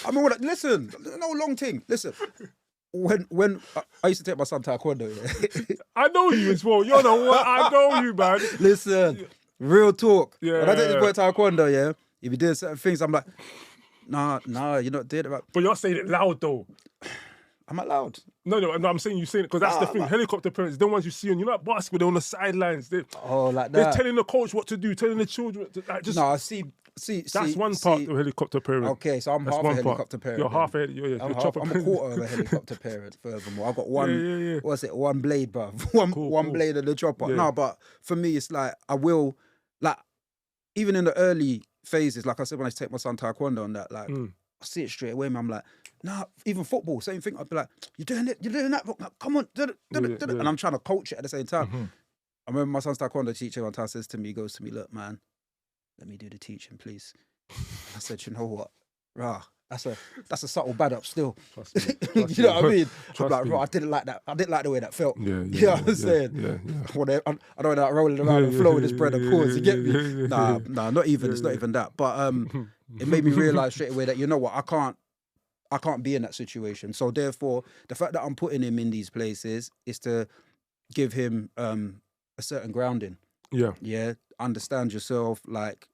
I mean, listen, no long thing. Listen, when I used to take my son taekwondo, yeah. I know you as well. You're the one. I know you, man. Listen, real talk. Yeah. When I take this boy taekwondo, yeah, if he doing certain things, I'm like, nah, you're not doing it right. But you're saying it loud though. I'm not loud. No, I'm saying you saying it because that's the thing. Helicopter parents, the ones you see on, at basketball, they're on the sidelines. Like that. They're telling the coach what to do, telling the children. No, see. That's one part of a helicopter parent. Okay, so I'm half a helicopter parent. You're then. half a I'm a quarter of a helicopter parent. Furthermore, I've got one. Yeah. What's it? One blade, bruv. One blade of the chopper. Yeah. No, but for me, it's like I will, like, even in the early phases, like I said when I take my son taekwondo and that, like. I see it straight away, man. I'm like, nah, even football, same thing. I'd be like, you're doing that, come on. And I'm trying to coach it at the same time. I remember my son's taekwondo teacher one time says to me, he goes to me, look, man, let me do the teaching, please. I said, you know what? Rah, that's a subtle bad up still. Trust me. You know what I mean? I'm like, me. bro, I didn't like that. I didn't like the way that felt. Yeah, You know what I'm saying? Yeah. I don't know, like rolling around and flowing this bread of pause. You get me? Yeah. Nah, not even. It's not even that. But it made me realize straight away that, you know what, I can't be in that situation. So therefore, the fact that I'm putting him in these places is to give him a certain grounding. Yeah. Understand yourself, like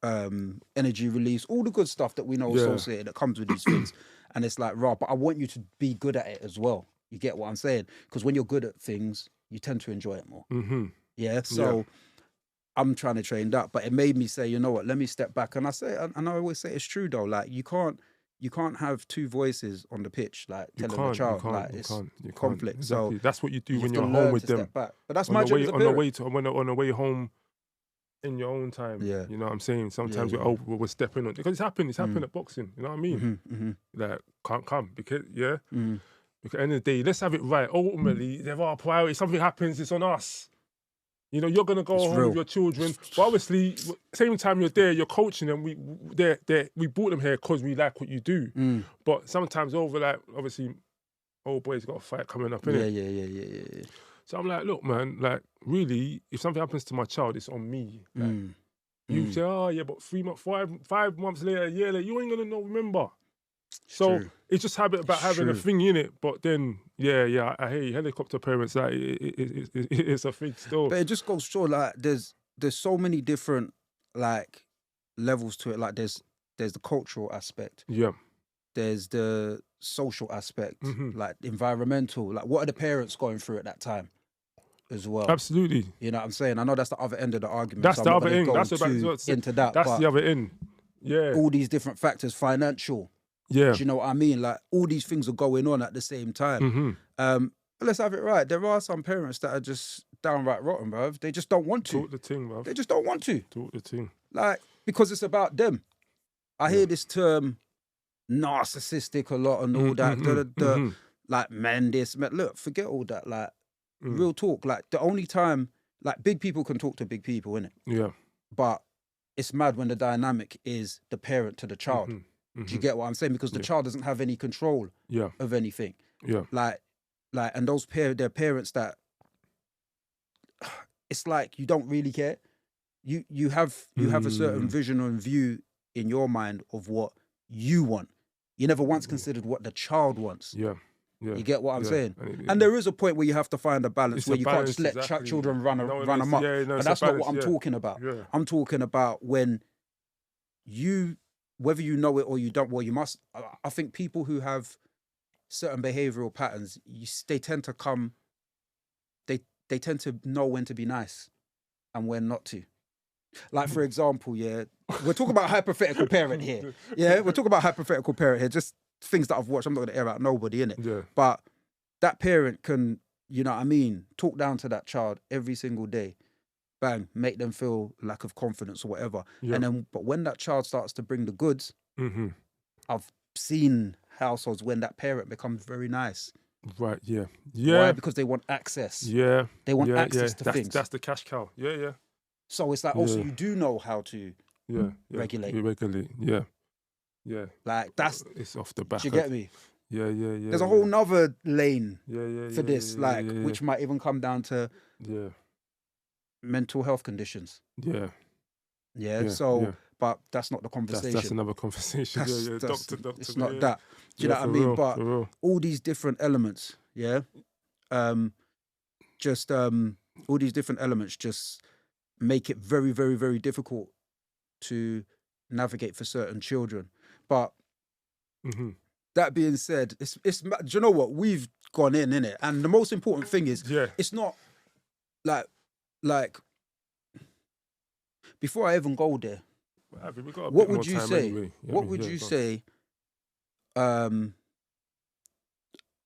energy release, all the good stuff that we know associated that comes with these things. And it's like, but I want you to be good at it as well. You get what I'm saying? Because when you're good at things, you tend to enjoy it more. Yeah. So I'm trying to train that, but it made me say, you know what? Let me step back. And I always say it's true though. Like you can't have two voices on the pitch, like telling the child, it's conflict. Exactly. So that's what you do when have you're to home learn with to them. step back. But that's my job as a parent. On the way home in your own time. Yeah. You know what I'm saying? Sometimes we're stepping on, because it's happened at boxing. You know what I mean? Like, can't come because because at the end of the day, let's have it right. Ultimately, there are priorities. Something happens, it's on us. You know, you're gonna go home with your children, but obviously, same time you're there, you're coaching them. We brought them here because we like what you do. But sometimes obviously, old boy's got a fight coming up, innit? Yeah. So I'm like, look, man, like really, if something happens to my child, it's on me. Like, you say, oh yeah, but 3 months, 5 months later, a year later, you ain't gonna remember. So it's just about having a thing in it. But then, I hear you, helicopter parents, like it's a thing still. But it just goes to show, like, there's so many different like levels to it. Like there's the cultural aspect. Yeah. There's the social aspect, like environmental. Like what are the parents going through at that time? as well. Absolutely. You know what I'm saying? I know that's the other end of the argument. That's so the I'm other not end. gonna That's go about into that. That's but the other end. Yeah. all these different factors, financial. Yeah. Do you know what I mean? Like all these things are going on at the same time. Mm-hmm. But let's have it right. There are some parents that are just downright rotten, bruv. They just don't want to. Talk the thing, bruv. They just don't want to. Talk the thing. Like, because it's about them. I hear this term narcissistic a lot and all that. Like, men, this, men. Look, forget all that. Like, real talk. Like, the only time, like, big people can talk to big people, innit? Yeah. But it's mad when the dynamic is the parent to the child. Do you get what I'm saying? Because the child doesn't have any control of anything. Yeah. Like, and those their parents that, it's like you don't really care. You have a certain vision and view in your mind of what you want. You never once considered what the child wants. Yeah. Yeah. You get what I'm saying? And And there is a point where you have to find a balance where you can't just let exactly. children run amok. But that's not what I'm talking about. Yeah. I'm talking about when whether you know it or you don't, well, you must. I think people who have certain behavioral patterns, they tend to come. They tend to know when to be nice and when not to. Like, for example, we're talking about hypothetical parent here. Yeah, we're talking about hypothetical parent here. Just things that I've watched. I'm not going to air out nobody, innit? Yeah. But that parent can, you know what I mean, talk down to that child every single day. Bang, make them feel lack of confidence or whatever. Yeah. And then, but when that child starts to bring the goods, I've seen households when that parent becomes very nice. Right, yeah. Yeah. Why? Because they want access. Yeah. They want access to things. That's the cash cow. Yeah, yeah. So it's like, also, you do know how to regulate. You regulate, yeah. Yeah. Like, it's off the back. Do you get me? Yeah. There's a whole nother lane for this, which might even come down to mental health conditions. Yeah. But that's not the conversation. That's another conversation. Doctor. It's not that. Do you know what I mean? But all these different elements, all these different elements just make it very, very, very difficult to navigate for certain children. But that being said, it's do you know what? We've gone in it, and the most important thing is, it's not like before I even go there. What would you say? Anyway. What would you say?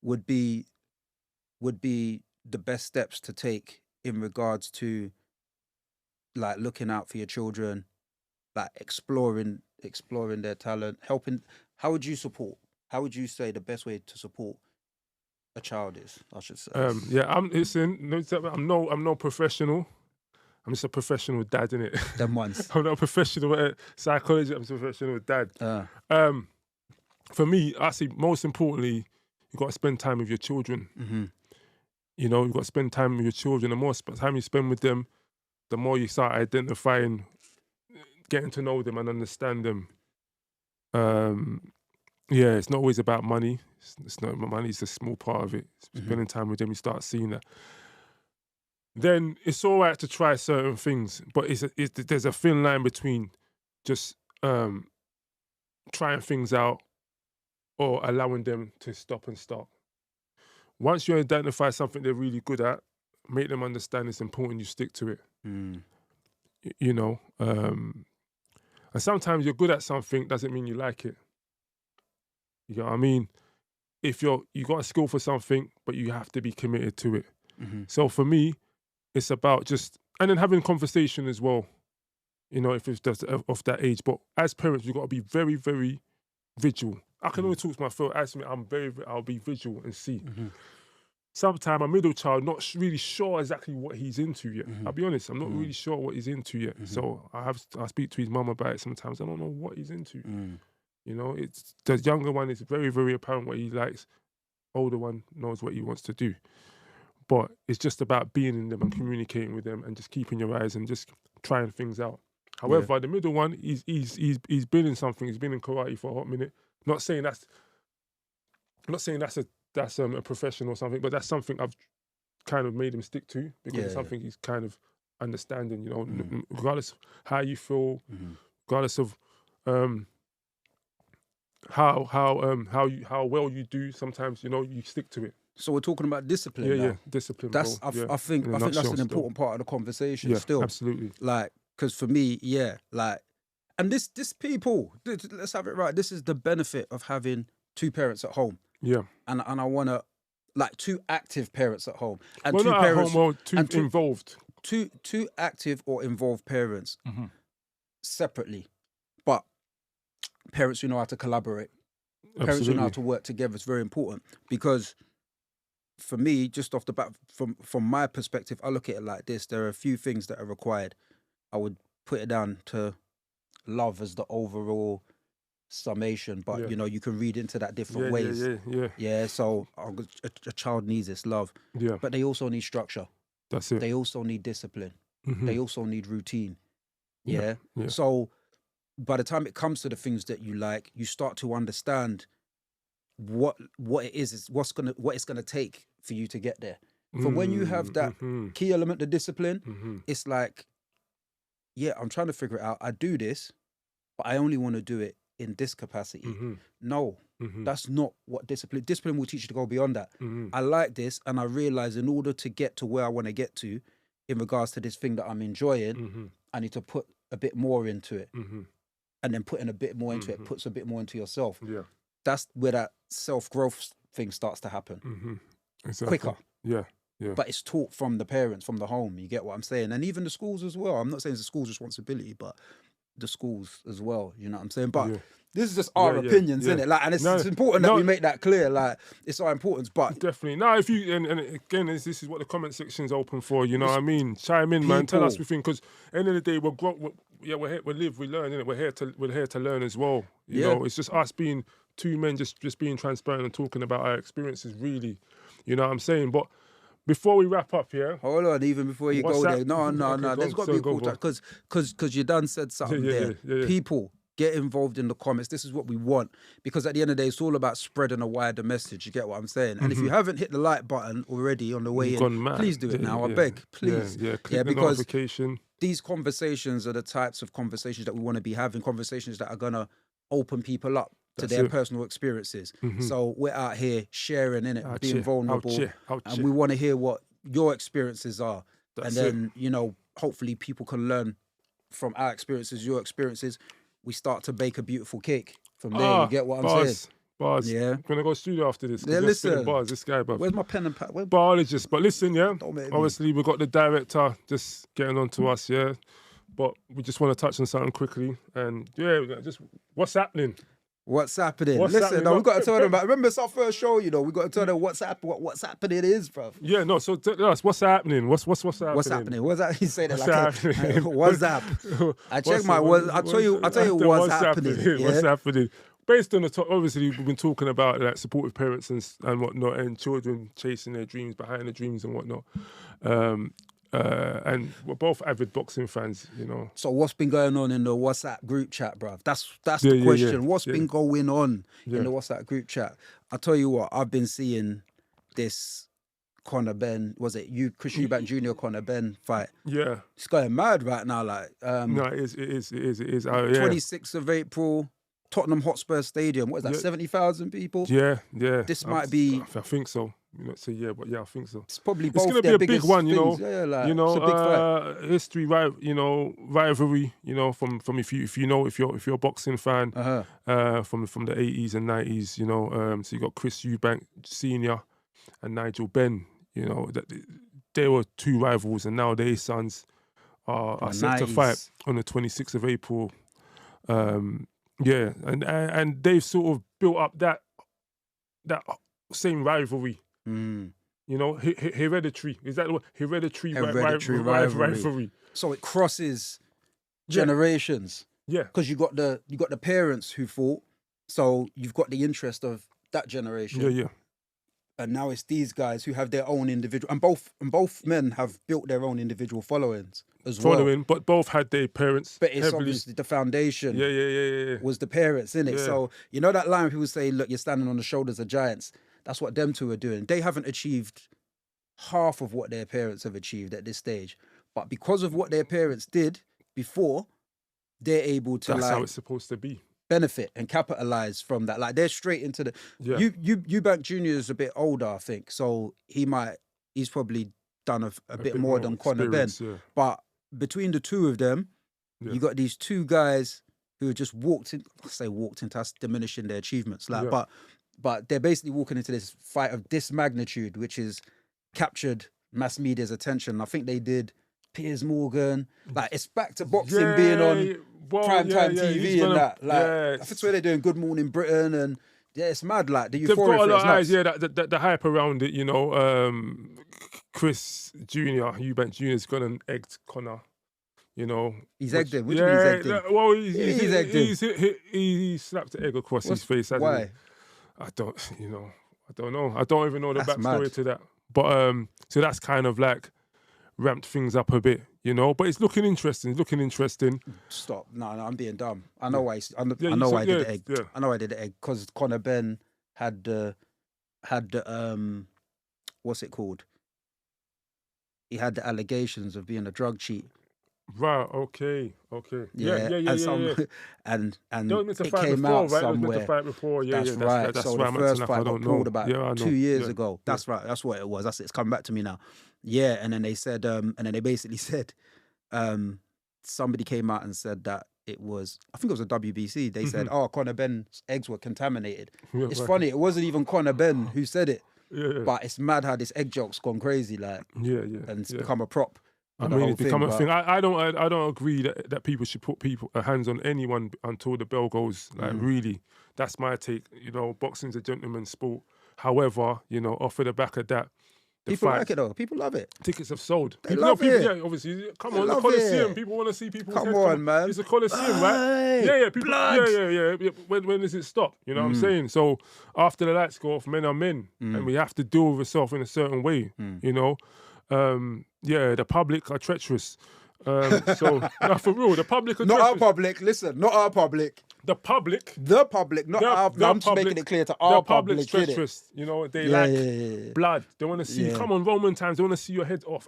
Would be the best steps to take in regards to like looking out for your children, like exploring their talent, helping. How would you say the best way to support a child is? I should say. I'm no professional. I'm just a professional dad, innit? Them ones. I'm not a professional psychologist. I'm just a professional dad. For me, I see most importantly, you got to spend time with your children. You know, you've got to spend time with your children. The more time you spend with them, the more you start identifying, getting to know them and understand them. It's not always about money. It's not money. It's a small part of it. Spending time with them, you start seeing that. Then it's all right to try certain things, but there's a thin line between just trying things out or allowing them to stop and start. Once you identify something they're really good at, make them understand it's important you stick to it. You know, and sometimes you're good at something doesn't mean you like it. You know what I mean? If you got a skill for something, but you have to be committed to it. So for me, it's about and then having conversation as well, you know, if it's just of that age. But as parents, we've got to be very, very vigilant. I can only talk to my fellow. As me, I'll be vigilant and see. Sometimes a middle child, not really sure exactly what he's into yet. I'll be honest, I'm not really sure what he's into yet. So I speak to his mum about it sometimes. I don't know what he's into. You know, it's the younger one is very, very apparent what he likes. Older one knows what he wants to do. But it's just about being in them and communicating with them and just keeping your eyes and just trying things out. However, the middle one, he's been in something. He's been in karate for a hot minute. Not saying that's a profession or something, but that's something I've kind of made him stick to because it's something he's kind of understanding. You know, regardless of how you feel, regardless of how well you do. Sometimes, you know, you stick to it. So we're talking about discipline. Yeah, now. discipline. That's bro. I think that's an important part of the conversation. Still, absolutely. Like, because for me, like, and this people, let's have it right. This is the benefit of having two parents at home. Yeah, and I want to, like, two active parents at home, and well, two not parents, at home, well, involved. Two active or involved parents separately, but parents who know how to collaborate. Parents who know how to work together is very important, because for me, just off the bat, from my perspective, I look at it like this. There are a few things that are required. I would put it down to love as the overall summation, but you can read into that different ways. Yeah. So a child needs this love, but they also need structure. That's it. They also need discipline. They also need routine. Yeah. Yeah. So by the time it comes to the things that you like, you start to understand what it is what it's gonna take for you to get there. For when you have that key element, the discipline, it's like, I'm trying to figure it out. I do this, but I only want to do it in this capacity. No, that's not what discipline will teach you to go beyond that. I like this, and I realize in order to get to where I want to get to in regards to this thing that I'm enjoying, I need to put a bit more into it. And then putting a bit more into it puts a bit more into yourself. Yeah. That's where that self-growth thing starts to happen. Exactly. Quicker. Yeah. But it's taught from the parents, from the home. You get what I'm saying? And even the schools as well. I'm not saying it's the school's responsibility, but the schools as well. You know what I'm saying? But this is just our opinions, isn't it? Like, and it's important that we make that clear. Like, it's our importance. But definitely. Now, if you and again, this is what the comment section is open for. You know what I mean? Chime in, man. Tell us what you think. Because end of the day, we're here. We live. We learn. Innit? We're here to learn as well. You know, it's just us being two men, just being transparent and talking about our experiences. Really, you know what I'm saying? But before we wrap up, hold on, even before you go there. No. There's got to be a call because you done said something there. People, get involved in the comments. This is what we want, because at the end of the day, it's all about spreading a wider message. You get what I'm saying? And if you haven't hit the like button already on the way in, please do it now. I beg, please. Click the because notification. These conversations are the types of conversations that we want to be having. Conversations that are gonna open people up to their personal experiences. So we're out here sharing, innit, being vulnerable, and we want to hear what your experiences are. And then, hopefully people can learn from our experiences, your experiences. We start to bake a beautiful cake from there. You get what I'm saying? Bars. Yeah. I'm gonna go studio after this. Yeah, listen. Bars, this guy, bruv. Where's my pen and pad? Biologist. But listen, obviously we've got the director just getting on to us, but we just want to touch on something quickly. And just what's happening? What's happening? Listen, we've got to tell them about. Remember, it's our first show. We got to tell them what's happening is, bruv. Yeah, no. So tell us what's happening. What's happening? What's happening? What's that? You say that like what's up? I check my. I'll tell you what's happening. What's happening? Based on the top, obviously we've been talking about like supportive parents and whatnot, and children chasing their dreams, behind their dreams and whatnot. And we're both avid boxing fans, So what's been going on in the WhatsApp group chat, bruv? That's the question. Yeah. What's been going on in the WhatsApp group chat? I'll tell you what, I've been seeing this Conor Ben, was it Chris Eubank Jr. Conor Ben fight? Yeah. It's going mad right now. Like, no, it is. 26th of April, Tottenham Hotspur Stadium. What is that, 70,000 people? Yeah. This might be... I think so. But I think so. It's probably both. It's going to be a big one, it's a big fight. History, rivalry. If you're a boxing fan, from the 80s and 90s. So you got Chris Eubank Senior and Nigel Benn. They were two rivals, and now their sons are set to fight on the 26th of April. And they've sort of built up that same rivalry. Hereditary. Is that the word? Hereditary rivalry. So it crosses generations. Yeah. Because you got the parents who fought, so you've got the interest of that generation. Yeah. And now it's these guys who have their own individual, and both men have built their own individual followings as well. But both had their parents. But it's heavily... obviously the foundation. Yeah. Was the parents, innit? Yeah. So that line people say, look, you're standing on the shoulders of giants. That's what them two are doing. They haven't achieved half of what their parents have achieved at this stage. But because of what their parents did before, they're able to That's how it's supposed to be. benefit and capitalize from that. Like they're straight into the Eubank Jr. is a bit older, I think, so he's probably done a bit more than Conor Ben. But between the two of them, you got these two guys who just walked into, that's diminishing their achievements. Like, but they're basically walking into this fight of this magnitude, which is captured mass media's attention. I think they did Piers Morgan. Like, it's back to boxing being on primetime TV and that. Like, I think where they're doing Good Morning Britain and it's mad. Like, the euphoria. They've got a lot of eyes. Yeah, the hype around it. You know, Chris Jr. Eubank Jr. has gone and egged Conor. You know, he's egged him. What do you mean he's egged him? Well, he's egged him. He slapped the egg across his face. Why? I don't know. I don't even know the backstory to that. But so that's kind of like ramped things up a bit, you know. But it's looking interesting. Stop. No, I'm being dumb. I know why. I know why I did the egg. Yeah. I know I did the egg because Conor Ben had the what's it called? He had the allegations of being a drug cheat. Right. Okay. Yeah. And it came out somewhere. It was meant to fight before. That's right. So the first fight got pulled about 2 years ago. That's right. That's what it was. It's come back to me now. Yeah. And then they said, and then they basically said, somebody came out and said that it was, I think it was a WBC. They said, Conor Ben's eggs were contaminated. It's funny. It wasn't even Conor Ben who said it. Yeah. But it's mad how this egg joke's gone crazy. Like, and it's become a prop. I mean, it's become a thing. I don't agree that people should put hands on anyone until the bell goes. Like, really, that's my take. You know, boxing's a gentleman's sport. However, you know, off of the back of that, people like it though. People love it. Tickets have sold. They love it. Yeah, obviously. Come on, the Coliseum. People want to see people. Come on, man. It's a Coliseum, right? Yeah. People, yeah. When does it stop? You know what I'm saying? So after the lights go off, men are men, and we have to deal with ourselves in a certain way. You know. The public are treacherous. So, for real, the public are not our public. Listen, not our public. The public, not our. I'm just making it clear to our public. The public's treacherous. You know, they like blood. They want to see. Come on, Roman times. They want to see your head off.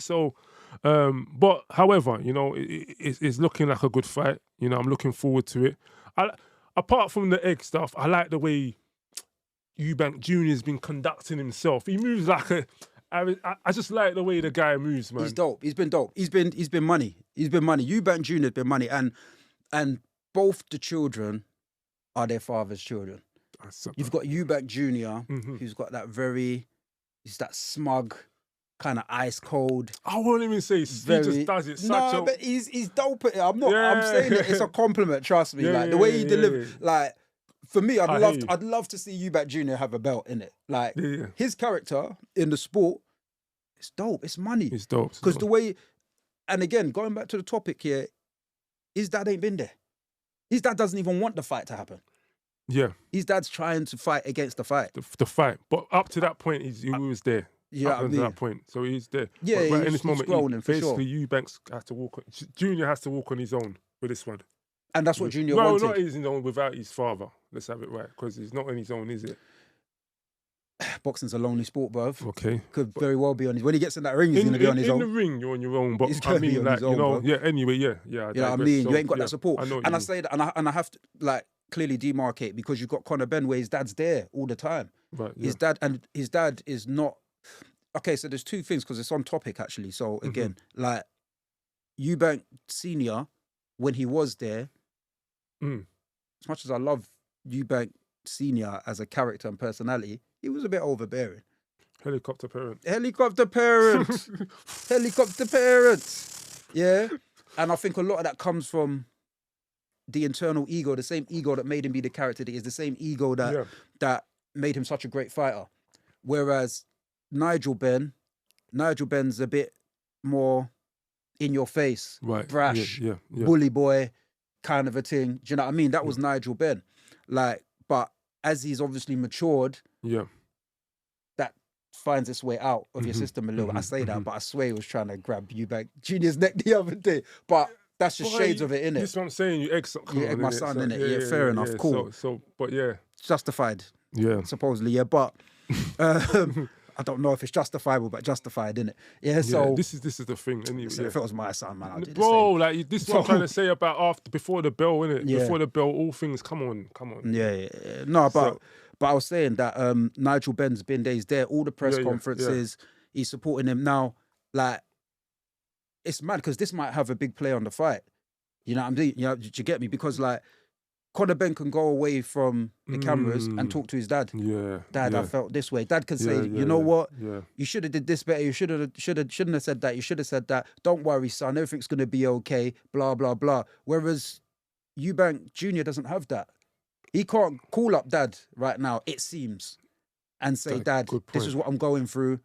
So, but however, you know, it's looking like a good fight. You know, I'm looking forward to it. Apart from the egg stuff, I like the way Eubank Jr. has been conducting himself. He moves like a. I just like the way the guy moves, man. He's dope. He's been dope. He's been money. Eubank Jr. has been money, and both the children are their father's children. You've got Eubank Jr., who's got he's that smug, kind of ice cold. I won't even say he just does it. But he's dope at it. I'm saying it. It's a compliment. Trust me. The way he delivers, like. For me, I'd love to see Eubank Jr. have a belt in it. Like his character in the sport, it's dope. It's money. It's dope. Because the way, and again, going back to the topic here, his dad ain't been there. His dad doesn't even want the fight to happen. Yeah. His dad's trying to fight against the fight. The fight, but up to that point, he was there. Yeah, up to that point, so he's there. Yeah, but in this moment, basically, Eubanks has to walk. Junior has to walk on his oown with this one. And that's what Junior wanted. No, not his own without his father. Let's have it right, because he's not on his own, is it? Boxing's a lonely sport, bruv. Okay. Could very well be on his. When he gets in that ring, he's going to be on his own. In the ring, you're on your own. But he's I mean, like, own, you know, bro. Anyway, yeah. You know what I mean? So, you ain't got that support. I know. And I say that, and I have to like clearly demarcate because you've got Conor Ben, where his dad's there all the time. Right. His dad is not. Okay, so there's two things because it's on topic actually. So again, like Eubank Senior, when he was there. As much as I love Eubank Senior as a character and personality, he was a bit overbearing. Helicopter parent. Yeah. And I think a lot of that comes from the internal ego, the same ego that made him be the character that he is, the same ego that made him such a great fighter. Whereas Nigel Ben's a bit more in your face, brash, bully boy kind of a thing. Do you know what I mean? That was Nigel Ben. Like, but as he's obviously matured, that finds its way out of your system a little bit. I say that, but I swear he was trying to grab Eubank Junior's neck the other day. But that's just shades of it, innit? This is what I'm saying. You egg my son, innit? Yeah, fair enough. Cool. So, but yeah. Justified. Yeah. Supposedly, yeah. But I don't know if it's justifiable, but justified, innit? Yeah. So this is the thing. Anyway, if it was my son, man, I'd do the bro, same. like this is what I'm trying to say about before the bell, innit? Yeah. Before the bell, all things. Come on. Yeah. No, So- but I was saying that Nigel Benn's been there. He's there. All the press Yeah. conferences. He's supporting him now. Like, it's mad because this might have a big play on the fight. You know what I'm saying? You know, do you get me? Because like, Conor Ben can go away from the cameras and talk to his dad. Yeah. Dad, yeah. I felt this way. Dad can say, Yeah, you know what? Yeah. You should have did this better. You shouldn't have said that. You should have said that. Don't worry, son. Everything's gonna be okay. Blah blah blah. Whereas Eubank Jr. doesn't have that. He can't call up Dad right now. It seems, and say, Dad, good this point. is what I'm going through.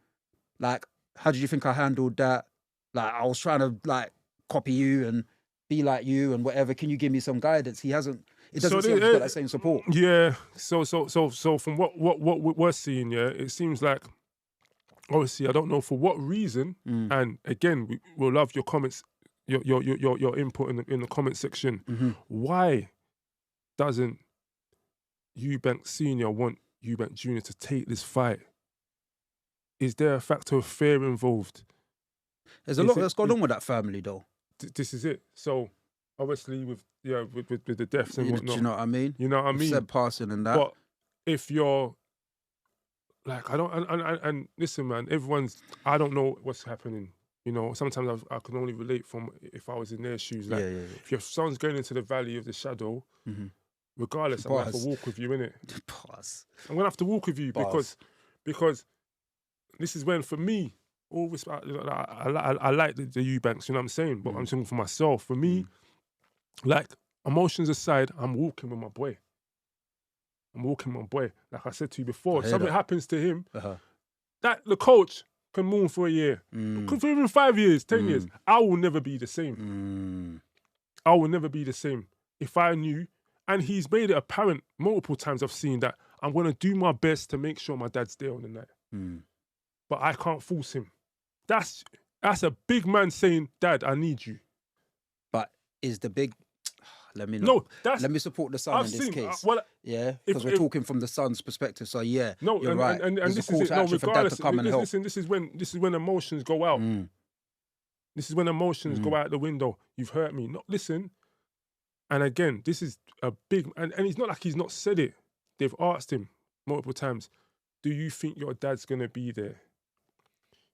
Like, how did you think I handled that? Like, I was trying to like copy you and be like you and whatever. Can you give me some guidance? He hasn't. It doesn't seem like he's got that same support. Yeah. So from what we're seeing, yeah, it seems like obviously I don't know for what reason. And again, we'll love your comments, your input in the comment section. Why doesn't Eubank Senior want Eubank Junior to take this fight? Is there a factor of fear involved? There's a lot that's gone on with that family, though. This is it. So obviously with the deaths and whatnot. Do you know what I mean? You know what I mean? Said passing and that. But if you're like, I don't, and listen, man, I don't know what's happening. You know, sometimes I can only relate from if I was in their shoes. Like, if your son's going into the valley of the shadow, regardless, I'm going to have to walk with you, innit? Pause. I'm going to have to walk with you because this is when, for me, all respect, I like the Eubanks, you know what I'm saying? But I'm saying for myself, for me, like, emotions aside, I'm walking with my boy. Like I said to you before, if something happens to him, that the coach can mourn for a year, for even 5 years, 10 years. I will never be the same. I will never be the same. If I knew, and he's made it apparent multiple times I've seen that I'm going to do my best to make sure my dad's there on the night. But I can't force him. That's a big man saying, Dad, I need you. But is the big... Let me know. No, let me support the son in this case. Yeah, because we're talking from the son's perspective. So yeah, you're right. And There's this a call is to it. No, action for dad to come and help. Listen, this is when emotions go out. This is when emotions go out the window. You've hurt me. No, listen. And again, this is a big... And it's not like he's not said it. They've asked him multiple times, do you think your dad's going to be there?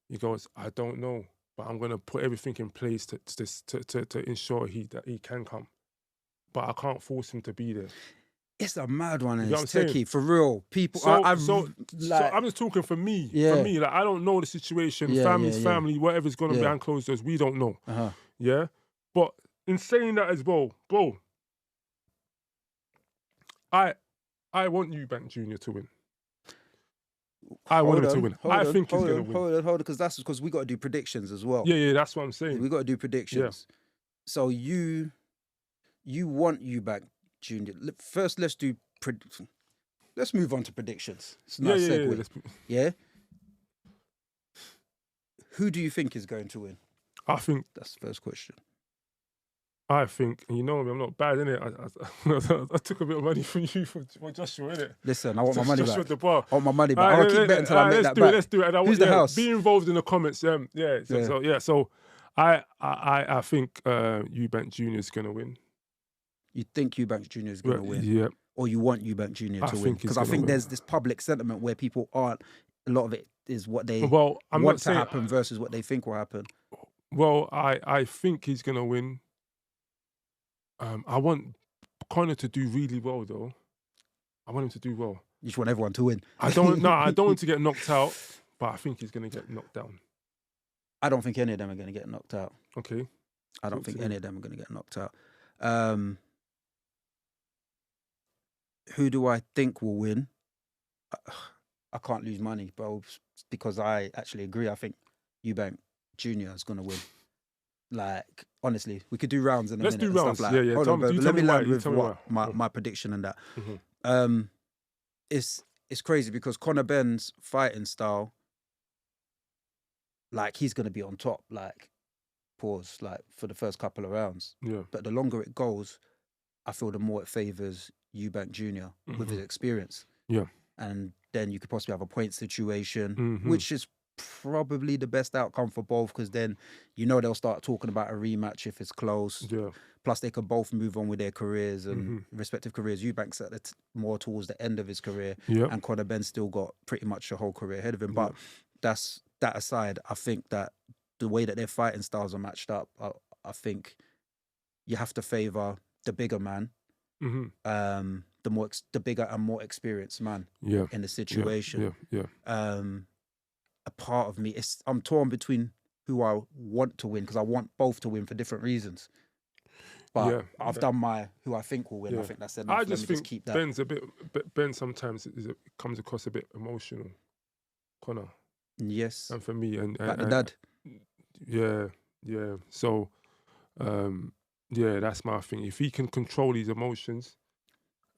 He goes, I don't know, but I'm going to put everything in place to ensure that he can come. But I can't force him to be there. It's a mad one, and You know it's what I'm techie, for real. People, So I'm just talking for me. Yeah. For me, like, I don't know the situation. Yeah, Family, whatever's going to be behind closed doors, we don't know. Yeah? But in saying that as well, bro, I want Eubank Jr. to win. I want him to win. I think he's going to win. Hold on, because we got to do predictions as well. Yeah, that's what I'm saying. We got to do predictions. Yeah. So you want Eubank Jr. First, let's move on to predictions. It's a nice segue. Yeah. Who do you think is going to win? I think that's the first question. I think, and you know me, I'm not bad, innit? I took a bit of money from you for Joshua, innit? Listen, I want my money Joshua back. The bar. I want my money back. I'm going to keep betting until I make that back. Let's do it. Who's the house? Be involved in the comments. So I think Eubank Jr. is going to win. You think Eubank Jr. is going to win? Yeah. Or you want Eubank Jr. to win? Because I think there's this public sentiment where people aren't, a lot of it is what they want to happen versus what they think will happen. Well, I think he's going to win. I want Conor to do really well, though. I want him to do well. You just want everyone to win. I don't want him to get knocked out, but I think he's going to get knocked down. I don't think any of them are going to get knocked out. Okay. I don't think any of them are going to get knocked out. Who do I think will win? I can't lose money, bro, because I actually agree. I think Eubank Jr. is going to win. Like, honestly, we could do rounds in a minute. Let's do rounds. Like, yeah. Hold on, but let me land with what my prediction and that. It's crazy because Conor Ben's fighting style, like, he's going to be on top, like, pause, like, for the first couple of rounds. Yeah. But the longer it goes, I feel the more it favours Eubank Jr. with his experience. Yeah. And then you could possibly have a point situation, which is probably the best outcome for both, because then they'll start talking about a rematch if it's close. Yeah. Plus, they could both move on with their careers and respective careers. Eubank's at more towards the end of his career, and Conor Ben's still got pretty much a whole career ahead of him. But that's that aside, I think that the way that their fighting styles are matched up, I think you have to favour the bigger man, the bigger and more experienced man in the situation. A part of me, I'm torn between who I want to win, because I want both to win for different reasons. But I've done who I think will win. I think that's enough. I just think keep that. Ben's Ben sometimes comes across a bit emotional, Conor. Yes. And for me, and the dad. Yeah. So, that's my thing. If he can control his emotions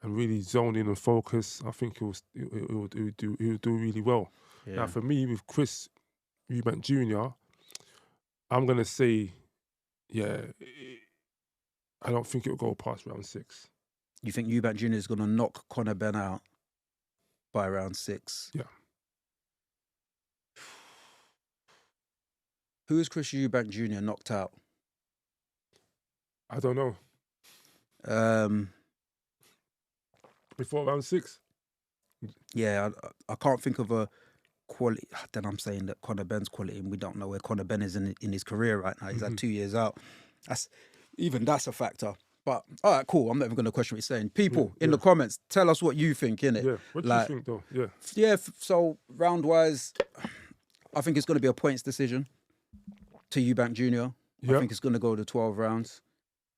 and really zone in and focus, I think he'll do really well. Yeah. Now, for me, with Chris Eubank Jr., I'm gonna say, I don't think it'll go past round 6. You think Eubank Jr. is gonna knock Conor Ben out by round 6? Yeah. Who is Chris Eubank Jr. knocked out? I don't know. Before round 6? Yeah, I can't think of a quality. Then I'm saying that Conor Ben's quality, and we don't know where Conor Ben is in his career right now. He's had 2 years out. That's a factor. But all right, cool. I'm not even going to question what you're saying. People in the comments, tell us what you think, innit? Yeah. What do you think, though? Yeah. Yeah. So round wise, I think it's going to be a points decision to Eubank Jr. I think it's going to go to 12 rounds.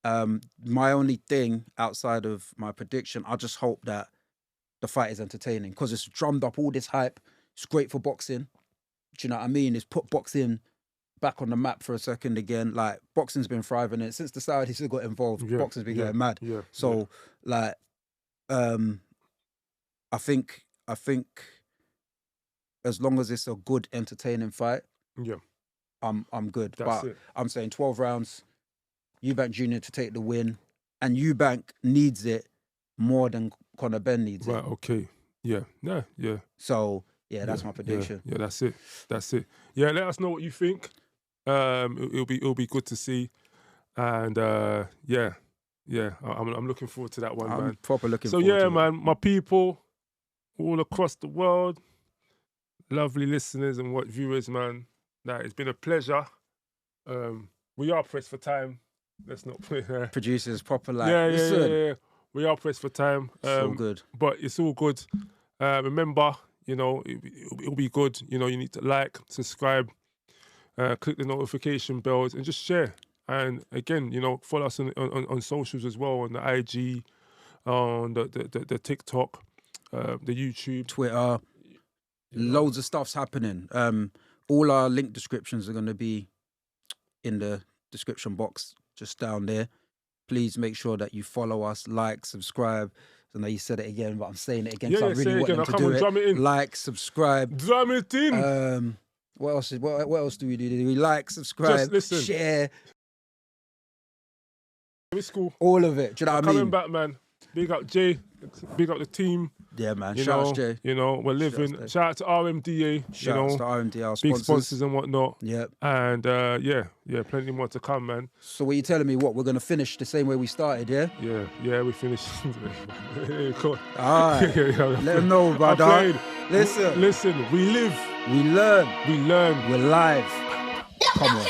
My only thing outside of my prediction, I just hope that the fight is entertaining, because it's drummed up all this hype. It's great for boxing. Do you know what I mean? It's put boxing back on the map for a second again. Like, boxing's been thriving, and since the Saudis got involved, boxing's been getting mad. So like, I think as long as it's a good, entertaining fight, I'm good. But I'm saying 12 rounds, Eubank Jr. to take the win, and Eubank needs it more than Conor Ben needs it. Right, okay. Yeah. So, that's my prediction. Yeah, that's it. Yeah, let us know what you think. It'll be good to see. And I'm looking forward to that one, man. I'm proper looking forward to it. So, man, my people all across the world, lovely listeners and viewers, man. It's been a pleasure. We are pressed for time. Let's not put producers proper like. Yeah. We are pressed for time. So good, but it's all good. Remember, it'll be good. You need to like, subscribe, click the notification bells, and just share. And again, follow us on socials as well, on the IG, on the TikTok, the YouTube, Twitter. Loads of stuff's happening. All our link descriptions are going to be in the description box just down there. Please make sure that you follow us, like, subscribe. I know you said it again, but I'm saying it again because I really want them to do it. Drum it in. Like, subscribe. Drum it in. What else do we do? We like, subscribe, share. It's cool. All of it. Do you know what I mean? Coming back, man. Big up Jay. Big up the team. Yeah, man. Shout out Jay. We're living. Shout out to RMDA. Shout out to RMDA, our big sponsors and whatnot. Yep. And plenty more to come, man. So what are you telling me? What, we're going to finish the same way we started, yeah? Yeah, we finished. All right. Let them know, brother. Listen, we live. We learn. We learn. We're live. Come on.